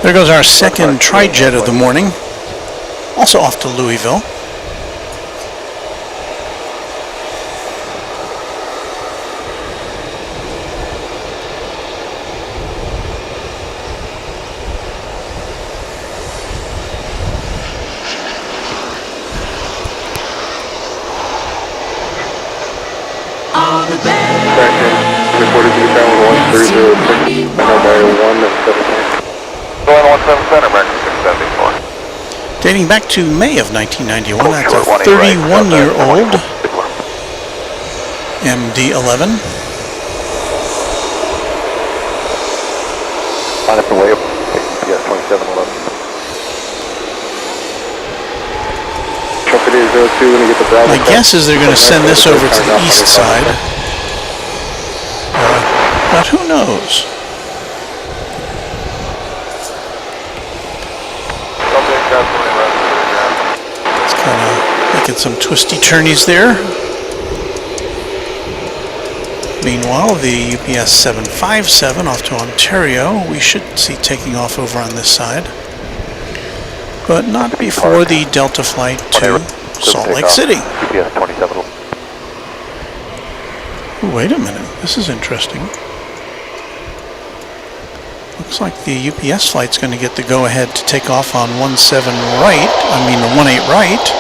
There goes our second tri-jet of the morning. Also off to Louisville. All the best. Reported to the ground 1306, runway 179. Going 17 center, American 674. Dating back to May of 1991, that's a 31-year-old MD-11. On its way up, yes, 2711. My guess is they're going to send this over to the east side, but who knows? It's kind of making some twisty turnies there. Meanwhile, the UPS 757 off to Ontario, we should see taking off over on this side, but not before the Delta flight to Salt Lake City. UPS 27. Wait a minute, this is interesting. Looks like the UPS flight's going to get the go-ahead to take off on 17 right, the 18 right.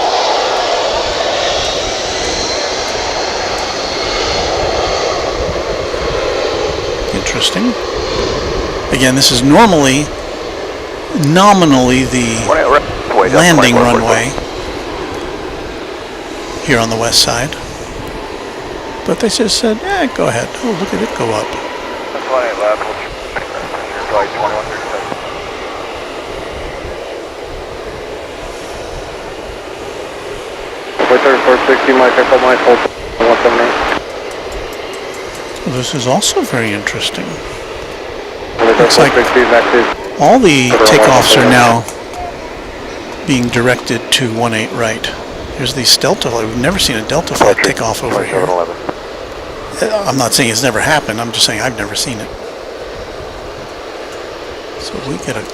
Interesting. Again, this is nominally the landing runway here on the west side. But they just said, yeah, go ahead. Oh, look at it go up. Well, this is also very interesting. Looks like all the takeoffs are now being directed to 18 right. Here's the Delta flight. We've never seen a Delta flight take off over here. I'm not saying it's never happened. I'm just saying I've never seen it. So we get an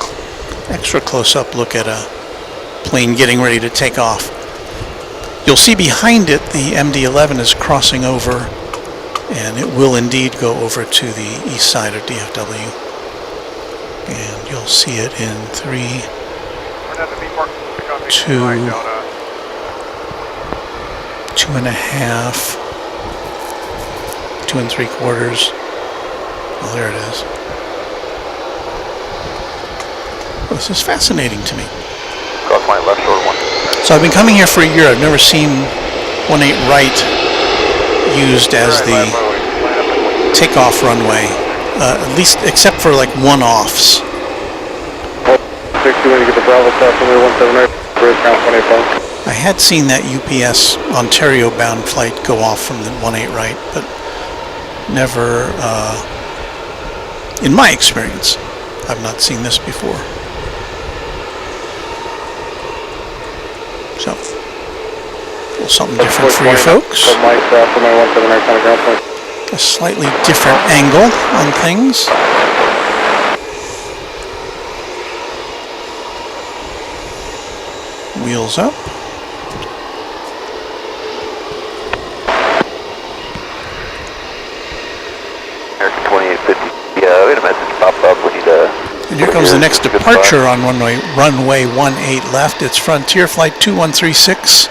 extra close-up look at a plane getting ready to take off. You'll see behind it the MD-11 is crossing over, and it will indeed go over to the east side of DFW. And you'll see it in 3, 2, 2.5, 2 3/4. Oh, there it is. Well, this is fascinating to me. Cross line left short 1. So I've been coming here for a year. I've never seen 18 right used as the takeoff runway, at least except for like one-offs. 60 when you get the Bravo South runway 178, bridge count 25. I had seen that UPS Ontario bound flight go off from the 18 right, but never, in my experience, I've not seen this before. So, a little something different for you folks. A slightly different angle on things. Wheels up. American 2850. Yeah, we had a message pop up. We need to. And here comes the next departure on runway 18 left. It's Frontier Flight 2136.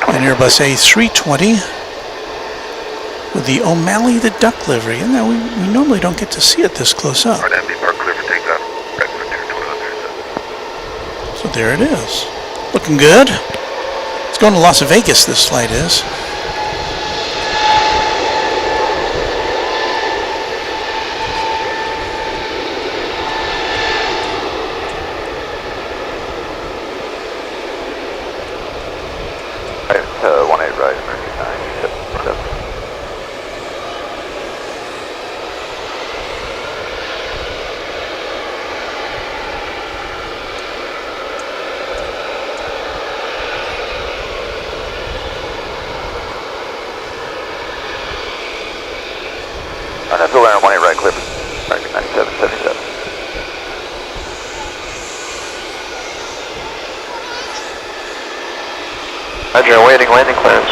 And Airbus A320 with the O'Malley the Duck livery. And now we normally don't get to see it this close up. Empty park clear for takeoff. Right for 2 So there it is. Looking good. It's going to Las Vegas, this flight is. Roger, awaiting landing clearance.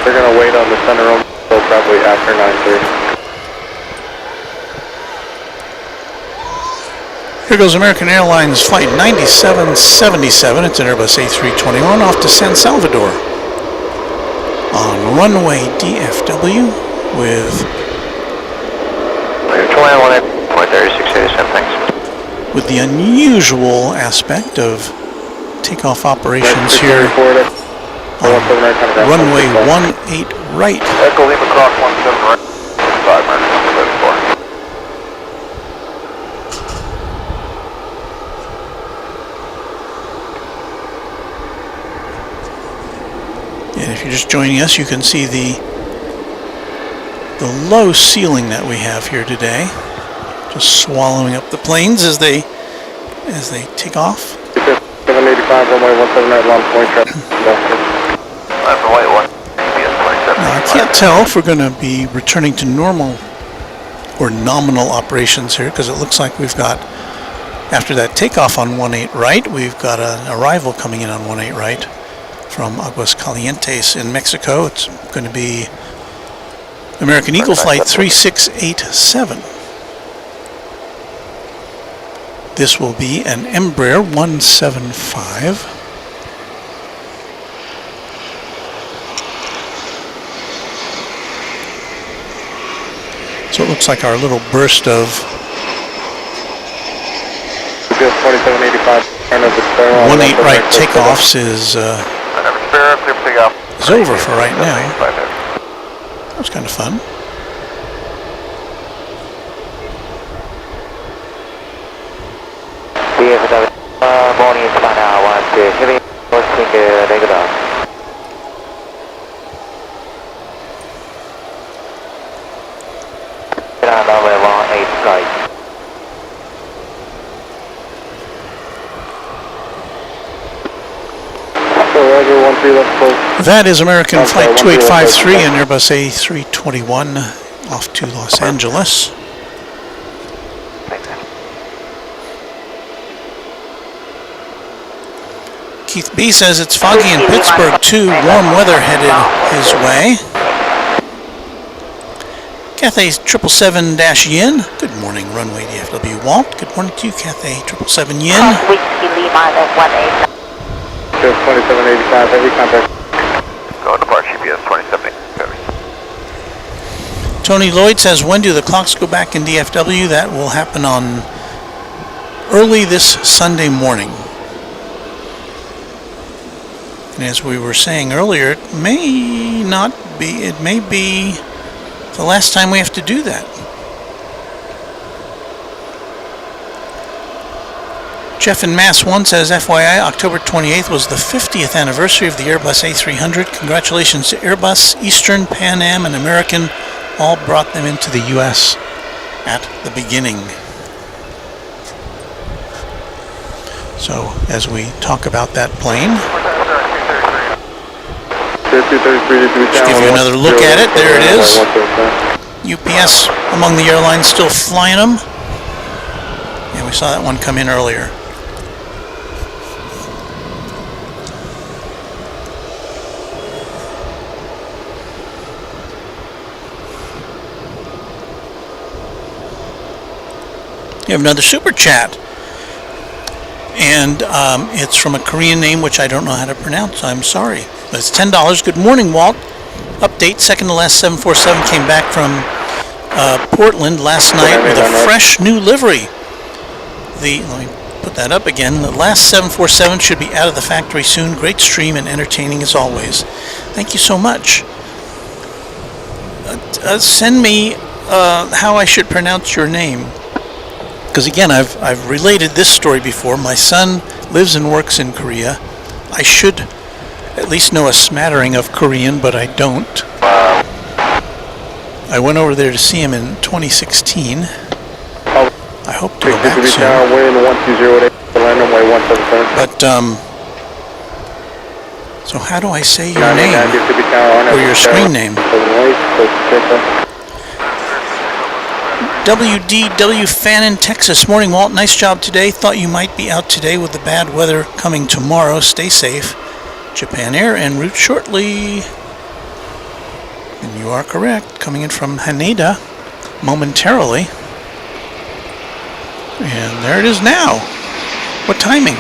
They're going to wait on the center room until probably after 9:30. Here goes American Airlines Flight 9777. It's an Airbus A321 off to San Salvador on runway DFW with the unusual aspect of takeoff operations here on runway 18 right. Echo Lima Cross 17 right. 5 minutes, 34. And if you're just joining us, you can see the low ceiling that we have here today, just swallowing up the planes as they take off. 785 runway 17 right, long point traffic. Now I can't tell if we're going to be returning to normal or nominal operations here, because it looks like we've got, after that takeoff on 18 right, we've got an arrival coming in on 18 right from Aguascalientes in Mexico. It's going to be American Eagle Flight 3687. This will be an Embraer 175. So it looks like our little burst of 18 right takeoffs is over for right now. That was kind of fun. DFW morning Savannah 12 heavy hosting regular. Runway 18 right. That is American Flight 2853 and Airbus A321 off to Los Angeles. Keith B says it's foggy in Pittsburgh too, warm weather headed his way. Cathay 777-Yin. Good morning, Runway DFW Walt. Good morning to you, Cathay 777-Yin. Whiskey Lima at 18. 2785, heavy contact. Go to bar GPS 2785. Tony Lloyd says, when do the clocks go back in DFW? That will happen on early this Sunday morning. And as we were saying earlier, it may not be, it may be the last time we have to do that. Jeff in Mass 1 says, FYI, October 28th was the 50th anniversary of the Airbus A300. Congratulations to Airbus, Eastern, Pan Am, and American. All brought them into the U.S. at the beginning. So, as we talk about that plane, just give you another look at it. There it is. UPS among the airlines still flying them. Yeah, we saw that one come in earlier. You have another super chat. And it's from a Korean name, which I don't know how to pronounce. I'm sorry. But it's $10. Good morning, Walt. Update, second to last 747 came back from Portland last night with a fresh new livery. Let me put that up again. The last 747 should be out of the factory soon. Great stream and entertaining as always. Thank you so much. Send me how I should pronounce your name. Because again, I've related this story before. My son lives and works in Korea. I should at least know a smattering of Korean, but I don't. I went over there to see him in 2016. I hope to go back soon. But, so how do I say your name? Or your screen name? WDW fan in Texas. Morning, Walt. Nice job today. Thought you might be out today with the bad weather coming tomorrow. Stay safe. Japan Air en route shortly. And you are correct. Coming in from Haneda momentarily. And there it is now. What timing?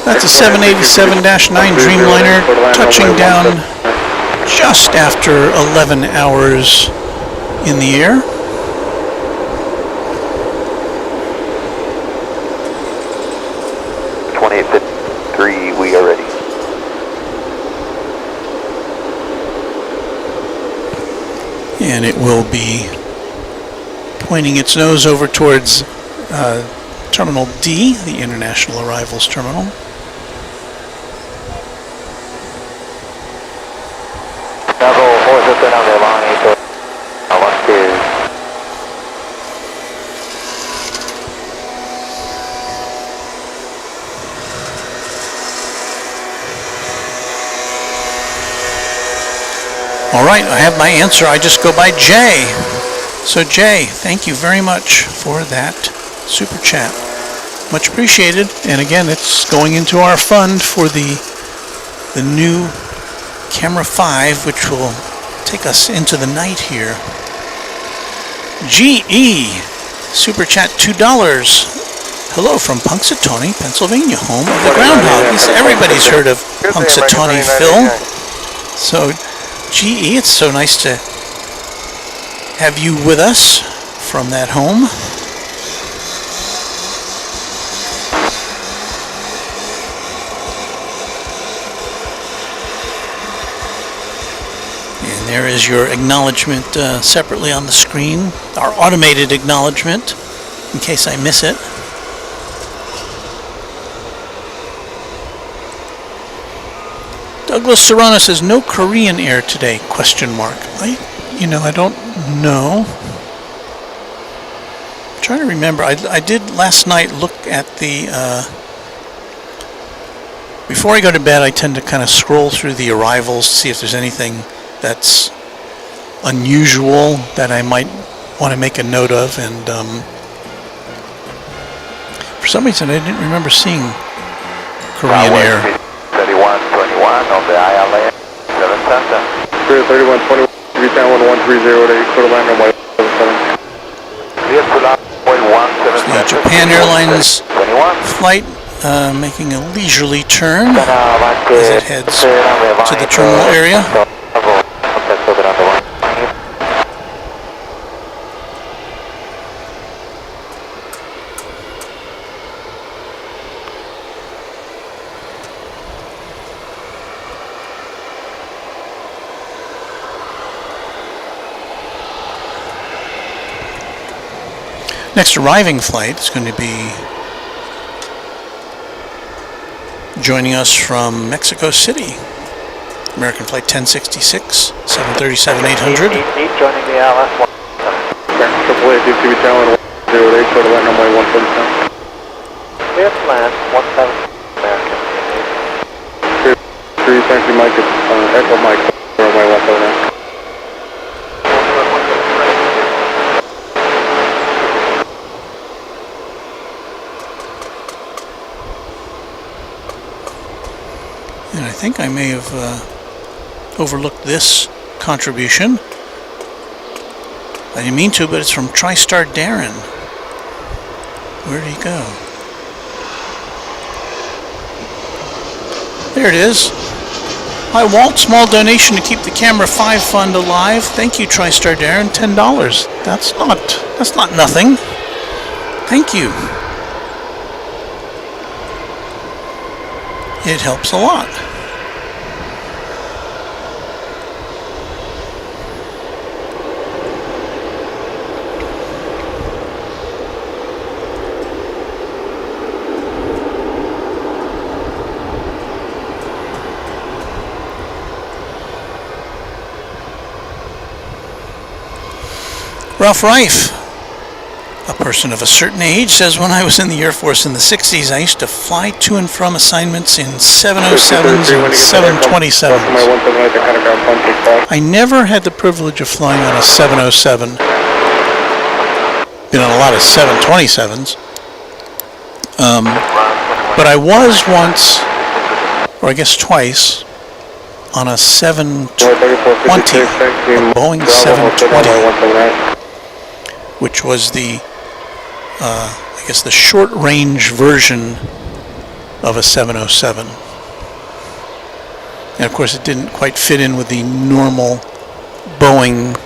That's a 787-9 Dreamliner touching down just after 11 hours in the air. We are ready. And it will be pointing its nose over towards Terminal D, the International Arrivals Terminal. All right, I have my answer. I just go by Jay. So Jay, thank you very much for that super chat. Much appreciated. And again, it's going into our fund for the new Camera 5, which will take us into the night here. GE, super chat $2. Hello from Punxsutawney, Pennsylvania, home of the groundhog. Everybody's heard of Punxsutawney, Phil. So GE, it's so nice to have you with us from that home. And there is your acknowledgement separately on the screen, our automated acknowledgement, in case I miss it. Douglas Serrano says, no Korean Air today, question mark. I don't know. I'm trying to remember. I did last night look at the, before I go to bed, I tend to kind of scroll through the arrivals to see if there's anything that's unusual that I might want to make a note of. And for some reason, I didn't remember seeing Korean Air. 3121 on the ILA 7 Center. 3121, VTOwn 11308, quarter line runway 77. The Japan Airlines flight making a leisurely turn as it heads to the terminal area. Next arriving flight is going to be joining us from Mexico City. American Flight 1066, 737-800. Joining the ILS 1. AAA DFW Tower 108, quarter line runway 147. Clear to land 17 American. Clear, thank you, Mike. Echo Mike, runway 179. And I think I may have overlooked this contribution. I didn't mean to, but it's from TriStar Darren. Where did he go? There it is. Hi Walt, small donation to keep the Camera 5 fund alive. Thank you, TriStar Darren, $10. That's not nothing. Thank you. It helps a lot. Ralph Reif, a person of a certain age, says, when I was in the Air Force in the 60s, I used to fly to and from assignments in 707s and 727s. I never had the privilege of flying on a 707. Been on a lot of 727s. But I was once, or I guess twice, on a 720, a Boeing 720. Which was the, I guess, the short-range version of a 707. And of course, it didn't quite fit in with the normal Boeing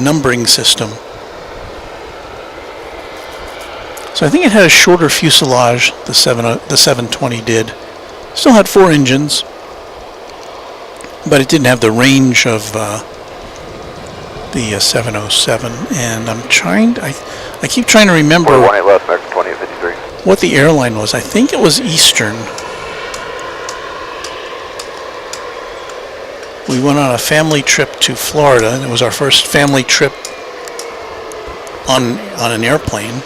numbering system. So I think it had a shorter fuselage. The 720 did. Still had 4 engines, but it didn't have the range of the 707, and I keep trying to remember what the airline was. I think it was Eastern. We went on a family trip to Florida, and it was our first family trip on an airplane.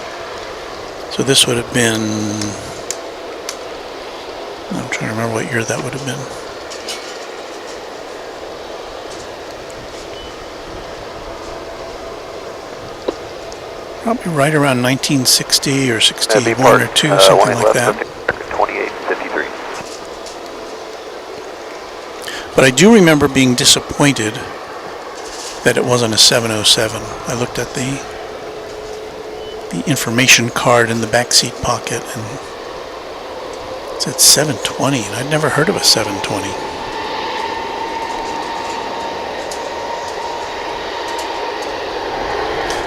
So this would have been, I'm trying to remember what year that would have been. Probably right around 1960 or 61 or 2, something like that. 2853. But I do remember being disappointed that it wasn't a 707. I looked at the information card in the backseat pocket and it said 720, and I'd never heard of a 720.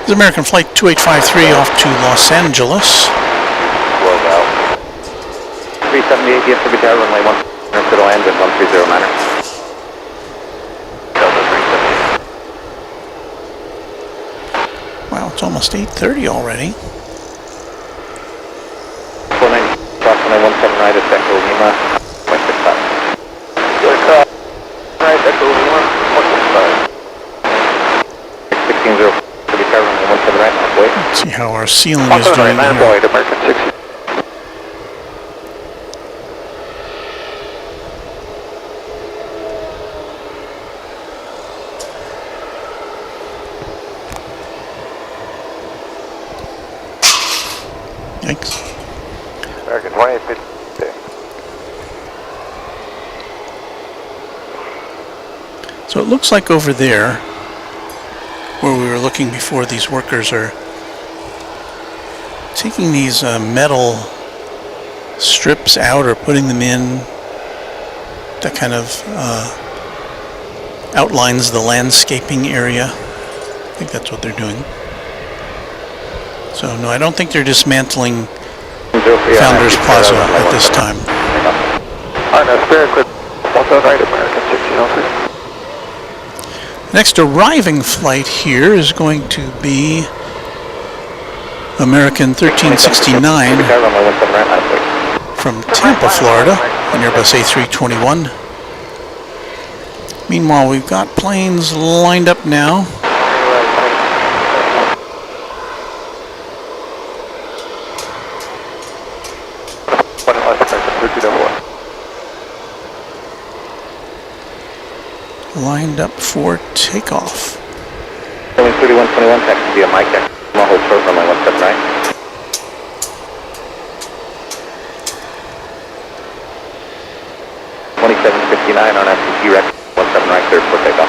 This is American Flight 2853 off to Los Angeles. Close out. 378 DFW Tower, runway 1, to the land, and 130 manor. Delta 378. Wow, it's almost 8:30 already. 490, cross runway 17 right at Echo Lima, 165. Good call. Right, Echo Lima, 165. 16-0. Let's see how our ceiling is doing here. Yikes. American 2850. So it looks like over there, where we were looking before, these workers are taking these metal strips out or putting them in. That kind of outlines the landscaping area. I think that's what they're doing. So no, I don't think they're dismantling Founders Plaza at this time. Next arriving flight here is going to be American 1369 from Tampa, Florida, an Airbus A321. Meanwhile, we've got planes lined up now. Lined up for takeoff. 3121, taxi via Mike, hold short runway 179. 2759 on FCC rec 17 right, clear for takeoff.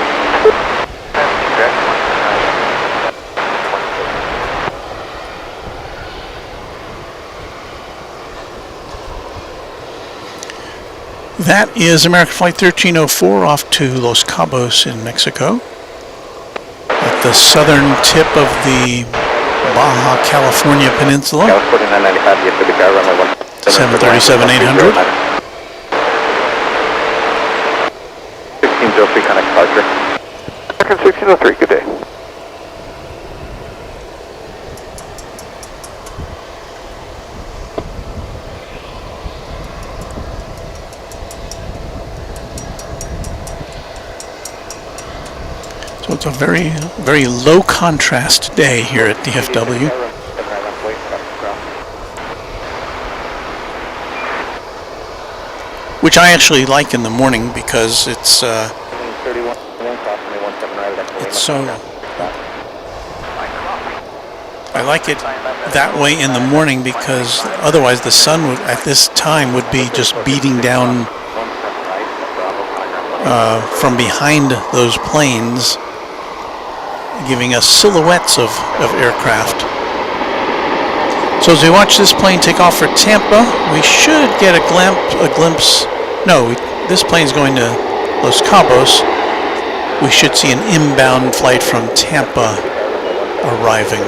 That is American Flight 1304 off to Los Cabos in Mexico, at the southern tip of the Baja California Peninsula. California 995, DFW Tower, runway 737-800. 1603, connect departure. American 1603, good day. So it's a very, very low contrast day here at DFW, which I actually like in the morning because it's so. I like it that way in the morning because otherwise the sun would, at this time, would be just beating down from behind those planes, giving us silhouettes of aircraft. So as we watch this plane take off for Tampa, we should get a glimpse. No, this plane's going to Los Cabos. We should see an inbound flight from Tampa arriving.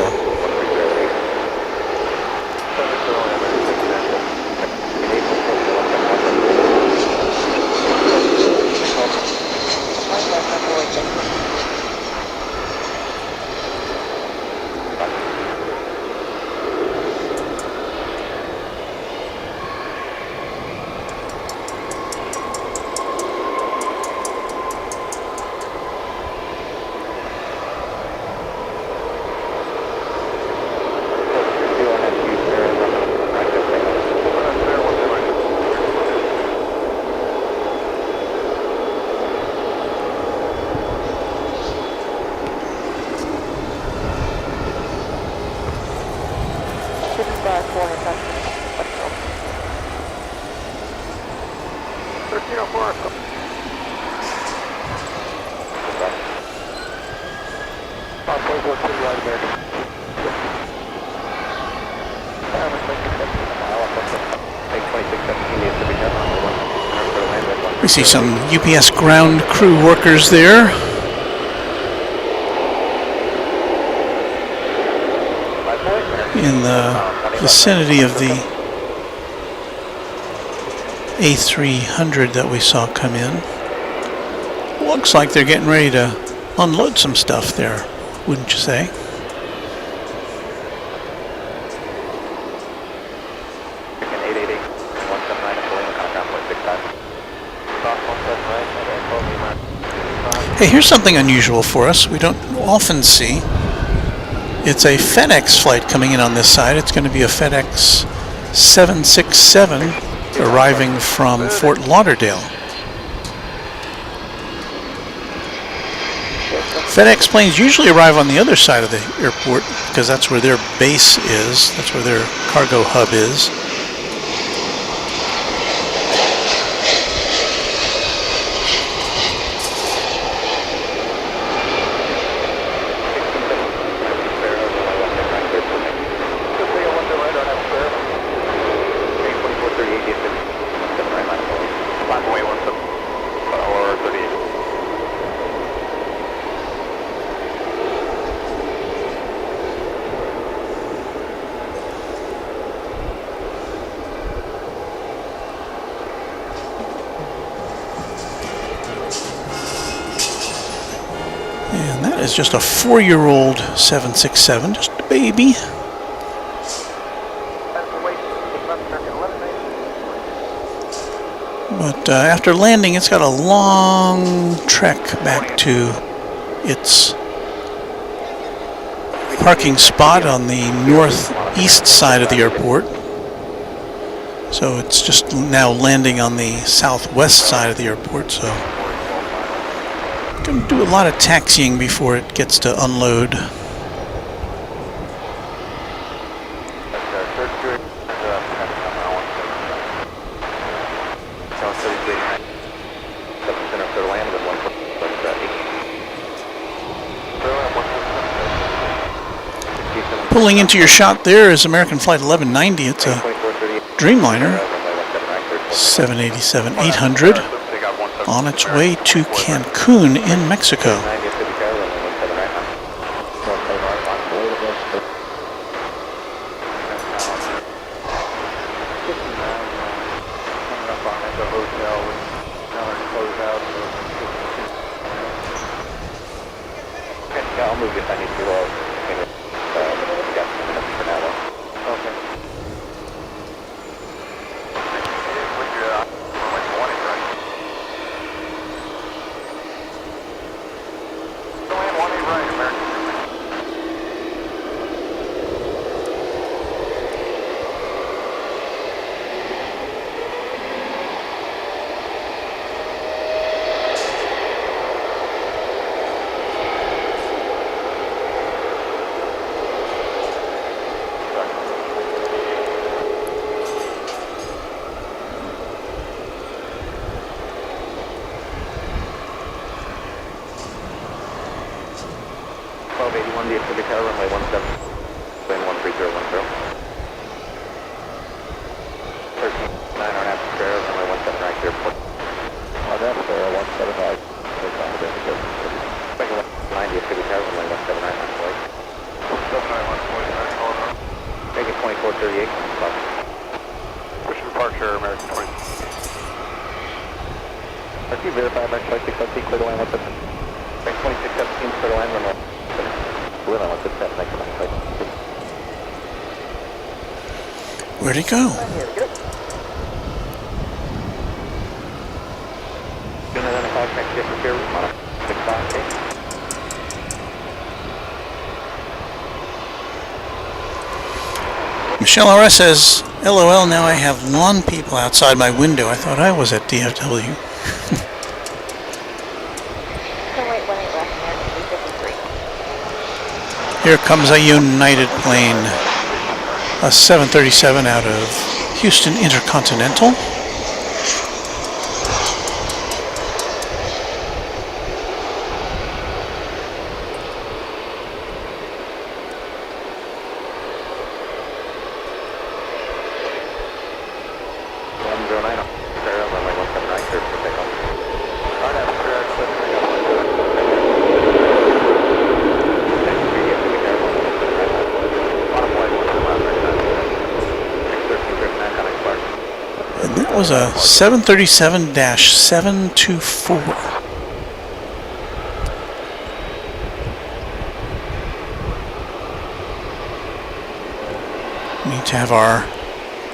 We see some UPS ground crew workers there. In the vicinity of the A300 that we saw come in. Looks like they're getting ready to unload some stuff there, wouldn't you say? Hey, here's something unusual for us. We don't often see. It's a FedEx flight coming in on this side. It's going to be a FedEx 767 arriving from Fort Lauderdale. FedEx planes usually arrive on the other side of the airport because that's where their base is. That's where their cargo hub is. And that is just a 4-year-old 767, just a baby. But after landing, it's got a long trek back to its parking spot on the northeast side of the airport. So it's just now landing on the southwest side of the airport, so going to do a lot of taxiing before it gets to unload. Pulling into your shot there is American Flight 1190. It's a Dreamliner 787-800 on its way to Cancun in Mexico. I'll move if I need to. We got 2 minutes for now, though. Okay. DFW Tower, runway 17, wind 13010. 13.9 on Apple Square, runway 17 right airport. On Apple Square, 175, take on the Mexico. Second 190 DFW Tower, runway 179 on the way. 791, make it 2438, push departure, American 20. RT verify, American 2617, clear to land 17. Make 2617, clear to land, runway 17. Where'd he go? Michelle RS says, LOL, now I have lawn people outside my window. I thought I was at DFW. Here comes a United plane, a 737 out of Houston Intercontinental. Was a 737-724. We need to have our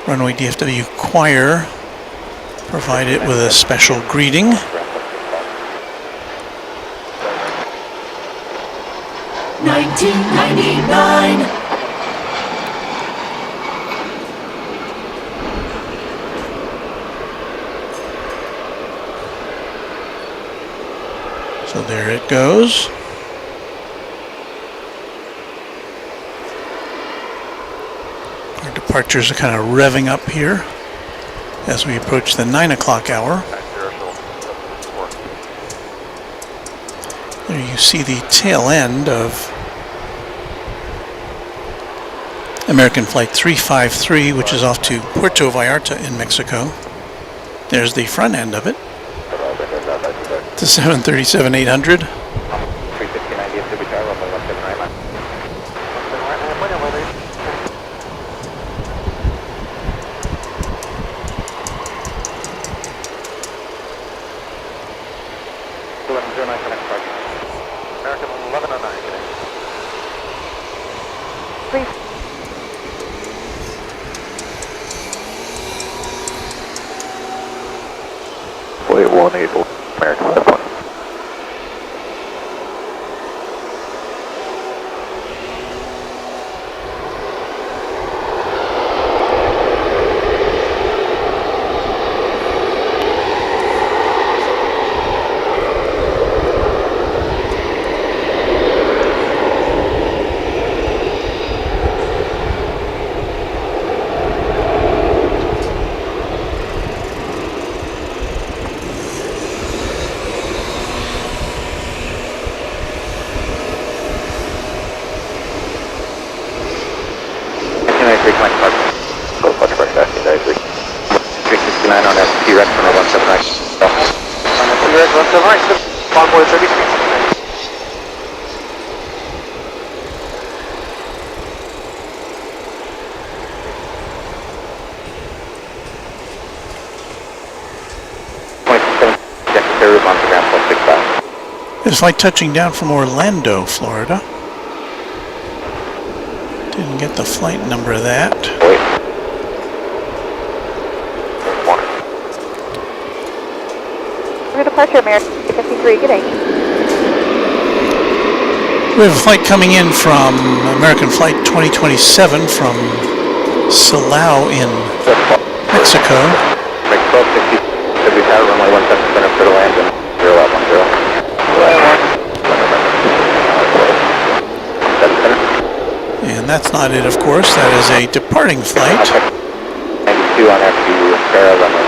Runway DFW choir provide it with a special greeting. $19.99. So there it goes. Our departures are kind of revving up here as we approach the 9 o'clock hour. There you see the tail end of American Flight 353, which is off to Puerto Vallarta in Mexico. There's the front end of it. The 737-800. American 1109, please. Flight 180, American 11. 1569 on that T-Rex runway 17 right. On that T-Rex 17 right, convoy 33. It's like touching down from Orlando, Florida. Didn't get the flight number of that. For departure, American 53, good day. We have a flight coming in from American Flight 2027 from Silao in Mexico. And that's not it, of course. That is a departing flight. 92 on FU runway.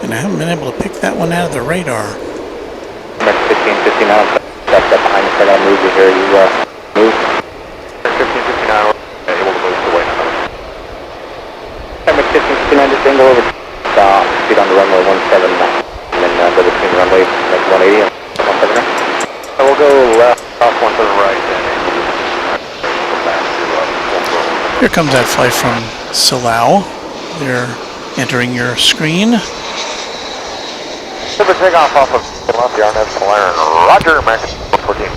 And I haven't been able to pick that one out of the radar. 1559, that's up behind us. I gotta move you here. You move. 1559, able to move to the way now. 1559, just angle over. Speed on the runway 17, and then go between the runway 180 and 17. And we'll go left, off one to the right, and go back to Here comes that flight from Silao. They're entering your screen. Super takeoff off of Philadelphia, RNAV Solarian. Roger, American 14.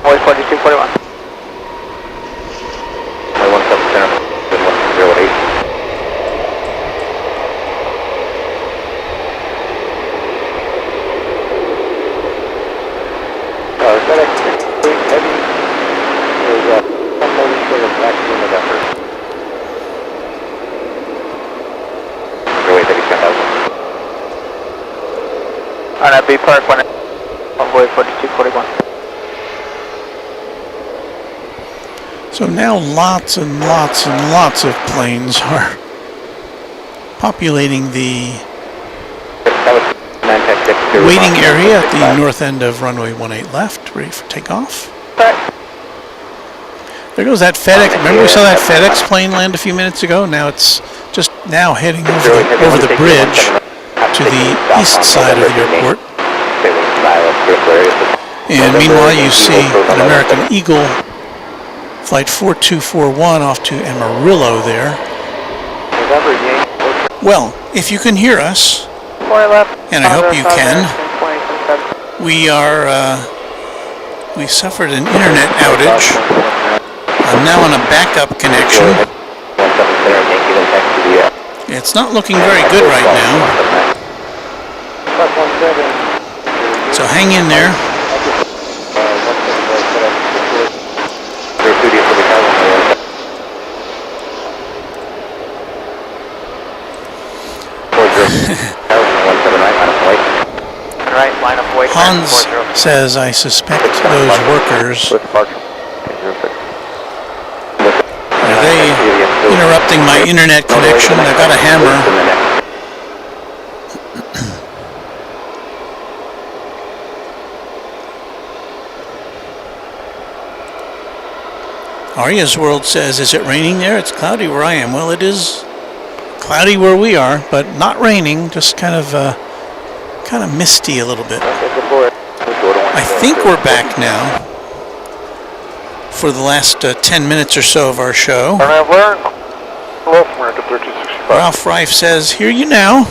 Voice 4241. On that B Park 1, Envoy 4241. So now lots and lots and lots of planes are populating the waiting area at the north end of runway 18 left, ready for takeoff. There goes that FedEx. Remember we saw that FedEx plane land a few minutes ago? Now it's just now heading over the bridge to the east side of the airport. And meanwhile you see an American Eagle flight 4241 off to Amarillo there. Well, if you can hear us, and I hope you can, we suffered an internet outage. I'm now on a backup connection. It's not looking very good right now. So hang in there. Hans says, I suspect those workers, are they interrupting my internet connection? I've got a hammer. Arya's World says, is it raining there? It's cloudy where I am. Well, it is cloudy where we are, but not raining, just kind of misty a little bit. I think we're back now for the last 10 minutes or so of our show. Ralph Reif says, hear you now.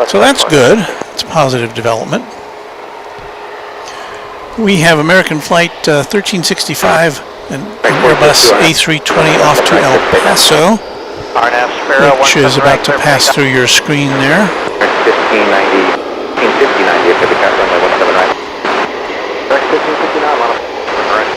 So that's good. It's a positive development. We have American Flight 1365 and Airbus A320 off to El Paso, which is about to pass through your screen there. 1590, 1590 if the cat runway 179. 1559 on right.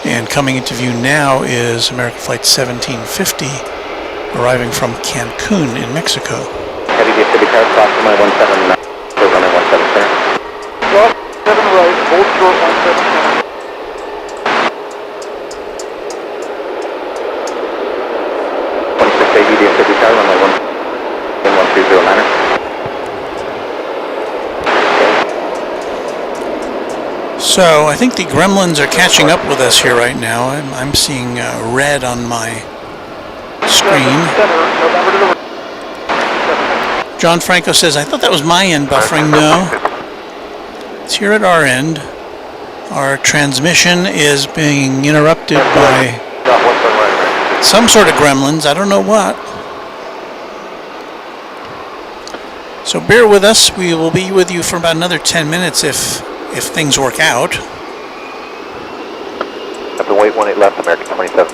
And coming into view now is American Flight 1750, arriving from Cancun in Mexico. Heavy DFW car, cross runway 179, short runway 17 center. 7 right, hold short 17 center. So I think the gremlins are catching up with us here right now. I'm seeing red on my screen. John Franco says, I thought that was my end buffering. No. It's here at our end. Our transmission is being interrupted by some sort of gremlins. I don't know what. So bear with us. We will be with you for about another 10 minutes if things work out. Up to weight 18 left, American 27.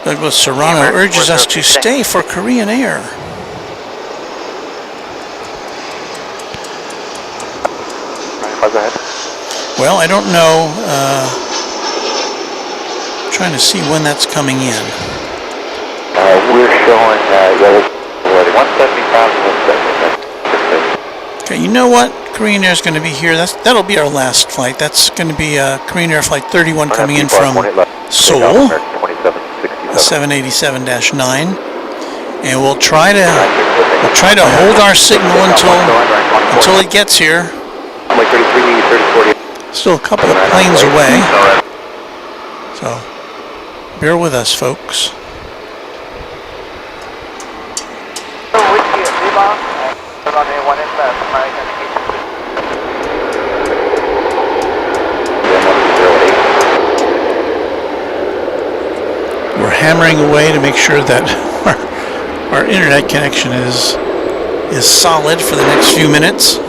Douglas Serrano urges us to stay for Korean Air. Well, I don't know. Trying to see when that's coming in. We're showing 175. Okay, you know what? Korean Air is going to be here. That'll be our last flight. That's going to be Korean Air Flight 31 coming in from Seoul, 787-9, and we'll try to hold our signal until it gets here. Still a couple of planes away, so bear with us, folks. We're hammering away to make sure that our internet connection is solid for the next few minutes.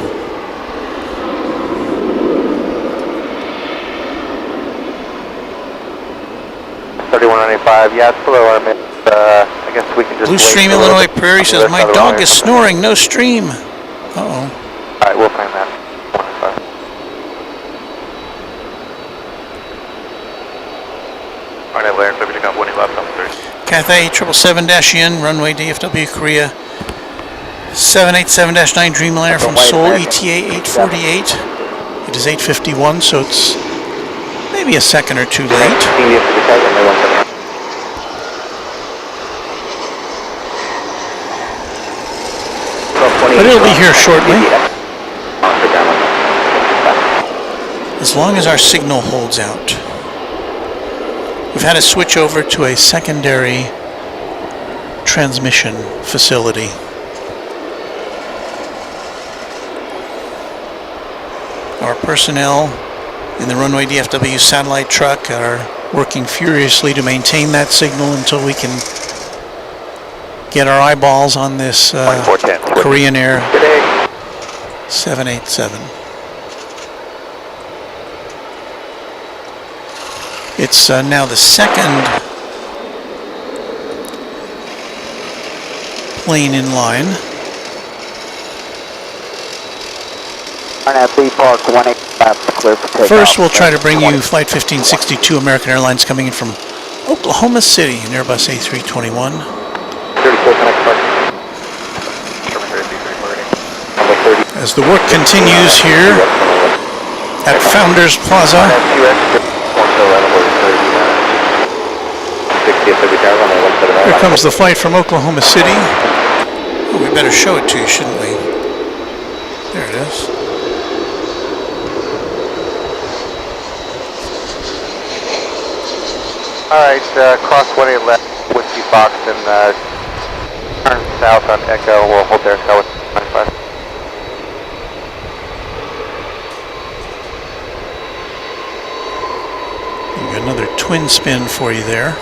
Yeah, it's below our mid. I guess we can just Blue Stream, Illinois Prairie says, my dog is snoring, no stream. Uh-oh. Alright, we'll find that. Alright, Larry, so we got 1 left on 30. Cathay 777-in, runway DFW Korea. 787-9 Dreamliner from Seoul, ETA 848. It is 8:51, so it's maybe a second or two late. But it'll be here shortly. As long as our signal holds out. We've had to switch over to a secondary transmission facility. Our personnel in the Runway DFW satellite truck are working furiously to maintain that signal until we can get our eyeballs on this Korean Air 787. It's now the second plane in line. First, we'll try to bring you Flight 1562 American Airlines coming in from Oklahoma City in Airbus A321. As the work continues here at Founders Plaza. Here comes the flight from Oklahoma City. Oh, we better show it to you, shouldn't we? There it is. Alright, cross 18 left, Whiskey Fox, and turn south on Echo. We'll hold there, Echo with 95. Another twin spin for you there.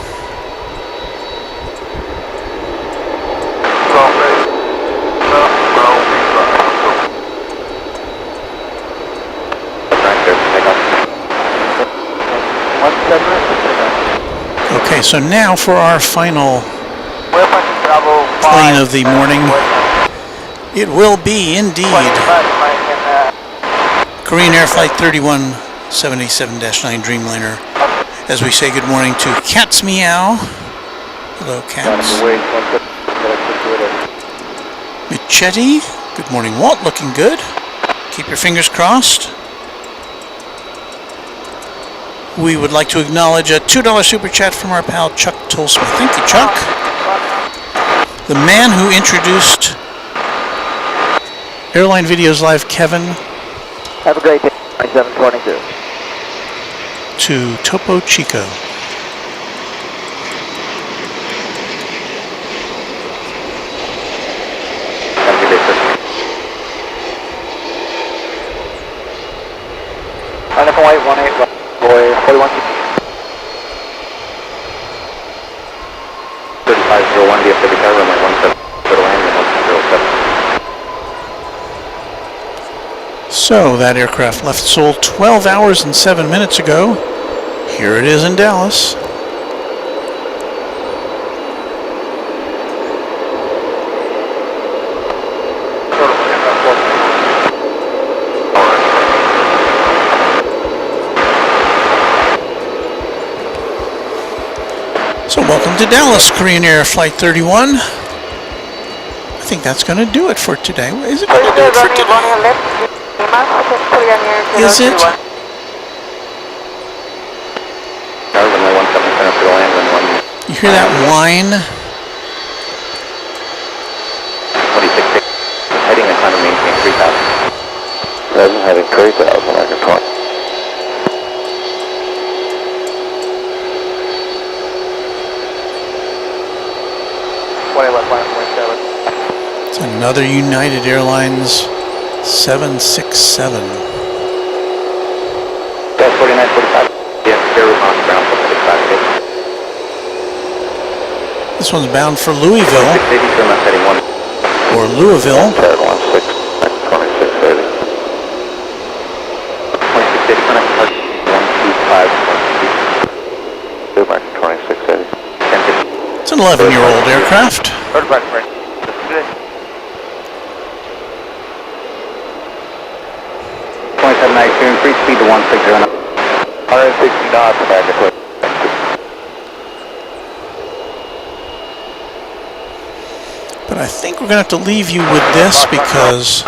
Okay, so now for our final plane of the morning. It will be indeed Korean Air Flight 31 787-9 Dreamliner. As we say good morning to Cats Meow. Hello, Cats. Michetti. Good morning, Walt. Looking good. Keep your fingers crossed. We would like to acknowledge a $2 super chat from our pal Chuck Tolsma. Thank you, Chuck. The man who introduced Airline Videos Live, Kevin, Have a great day, 2722. to Topo Chico. Have a good day, sir. Pineapple White 18, boy 41. 3501 DFW Tower, runway 17, clear to land, and 107. So that aircraft left Seoul 12 hours and 7 minutes ago. Here it is in Dallas. So welcome to Dallas, Korean Air Flight 31. I think that's going to do it for today. Is it going to do it for today? Is it? Runway 17, clear to land, and 1. You hear that whine? 26, heading and time to maintain 3000. Doesn't have a 3000 like a 20. It's another United Airlines 767. That's 4945. Yeah, clear on ground for 65. This one's bound for Louisville 680, turn left heading 1. or Louisville. 716, 2680. 2680, connect to 125. 2 back to 2680. 1050. It's an 11-year-old aircraft. 2792, increase speed to 160. 160 knots back at clear. But I think we're going to have to leave you with this because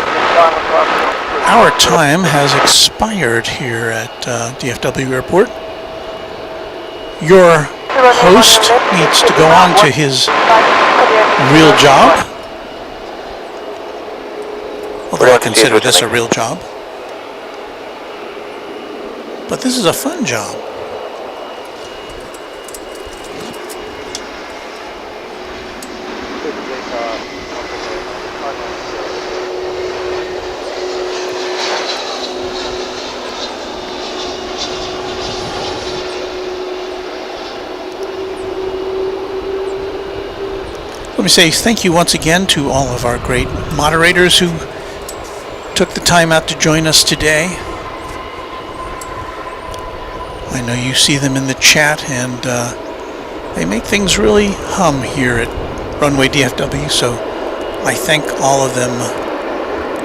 our time has expired here at DFW Airport. Your host needs to go on to his real job. Although I consider this a real job. But this is a fun job. Let me say thank you once again to all of our great moderators who took the time out to join us today. I know you see them in the chat, and they make things really hum here at Runway DFW, so I thank all of them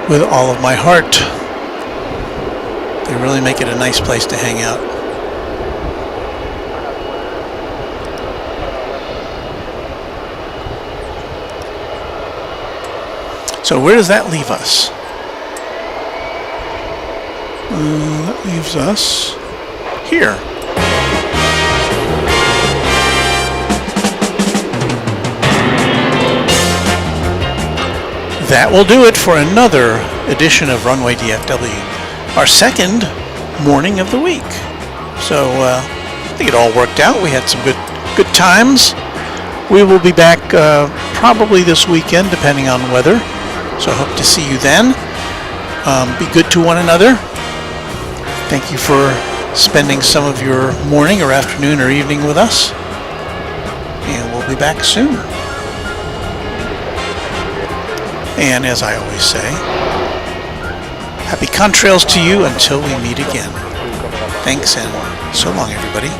with all of my heart. They really make it a nice place to hang out. So where does that leave us? That leaves us here. That will do it for another edition of Runway DFW, our second morning of the week. So I think it all worked out. We had some good times. We will be back probably this weekend, depending on weather. So I hope to see you then. Be good to one another. Thank you for spending some of your morning or afternoon or evening with us. And we'll be back soon. And as I always say, happy contrails to you until we meet again. Thanks and so long, everybody.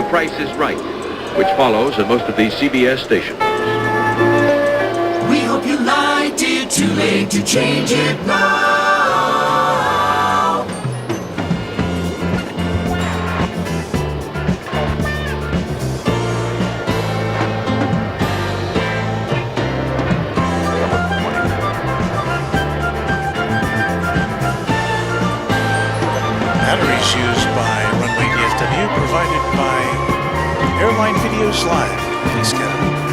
Price is Right, which follows at most of these CBS stations. We hope you liked it. Too late to change it now. Batteries used by Runway DFW provided by Airline Videos Live. Please get it.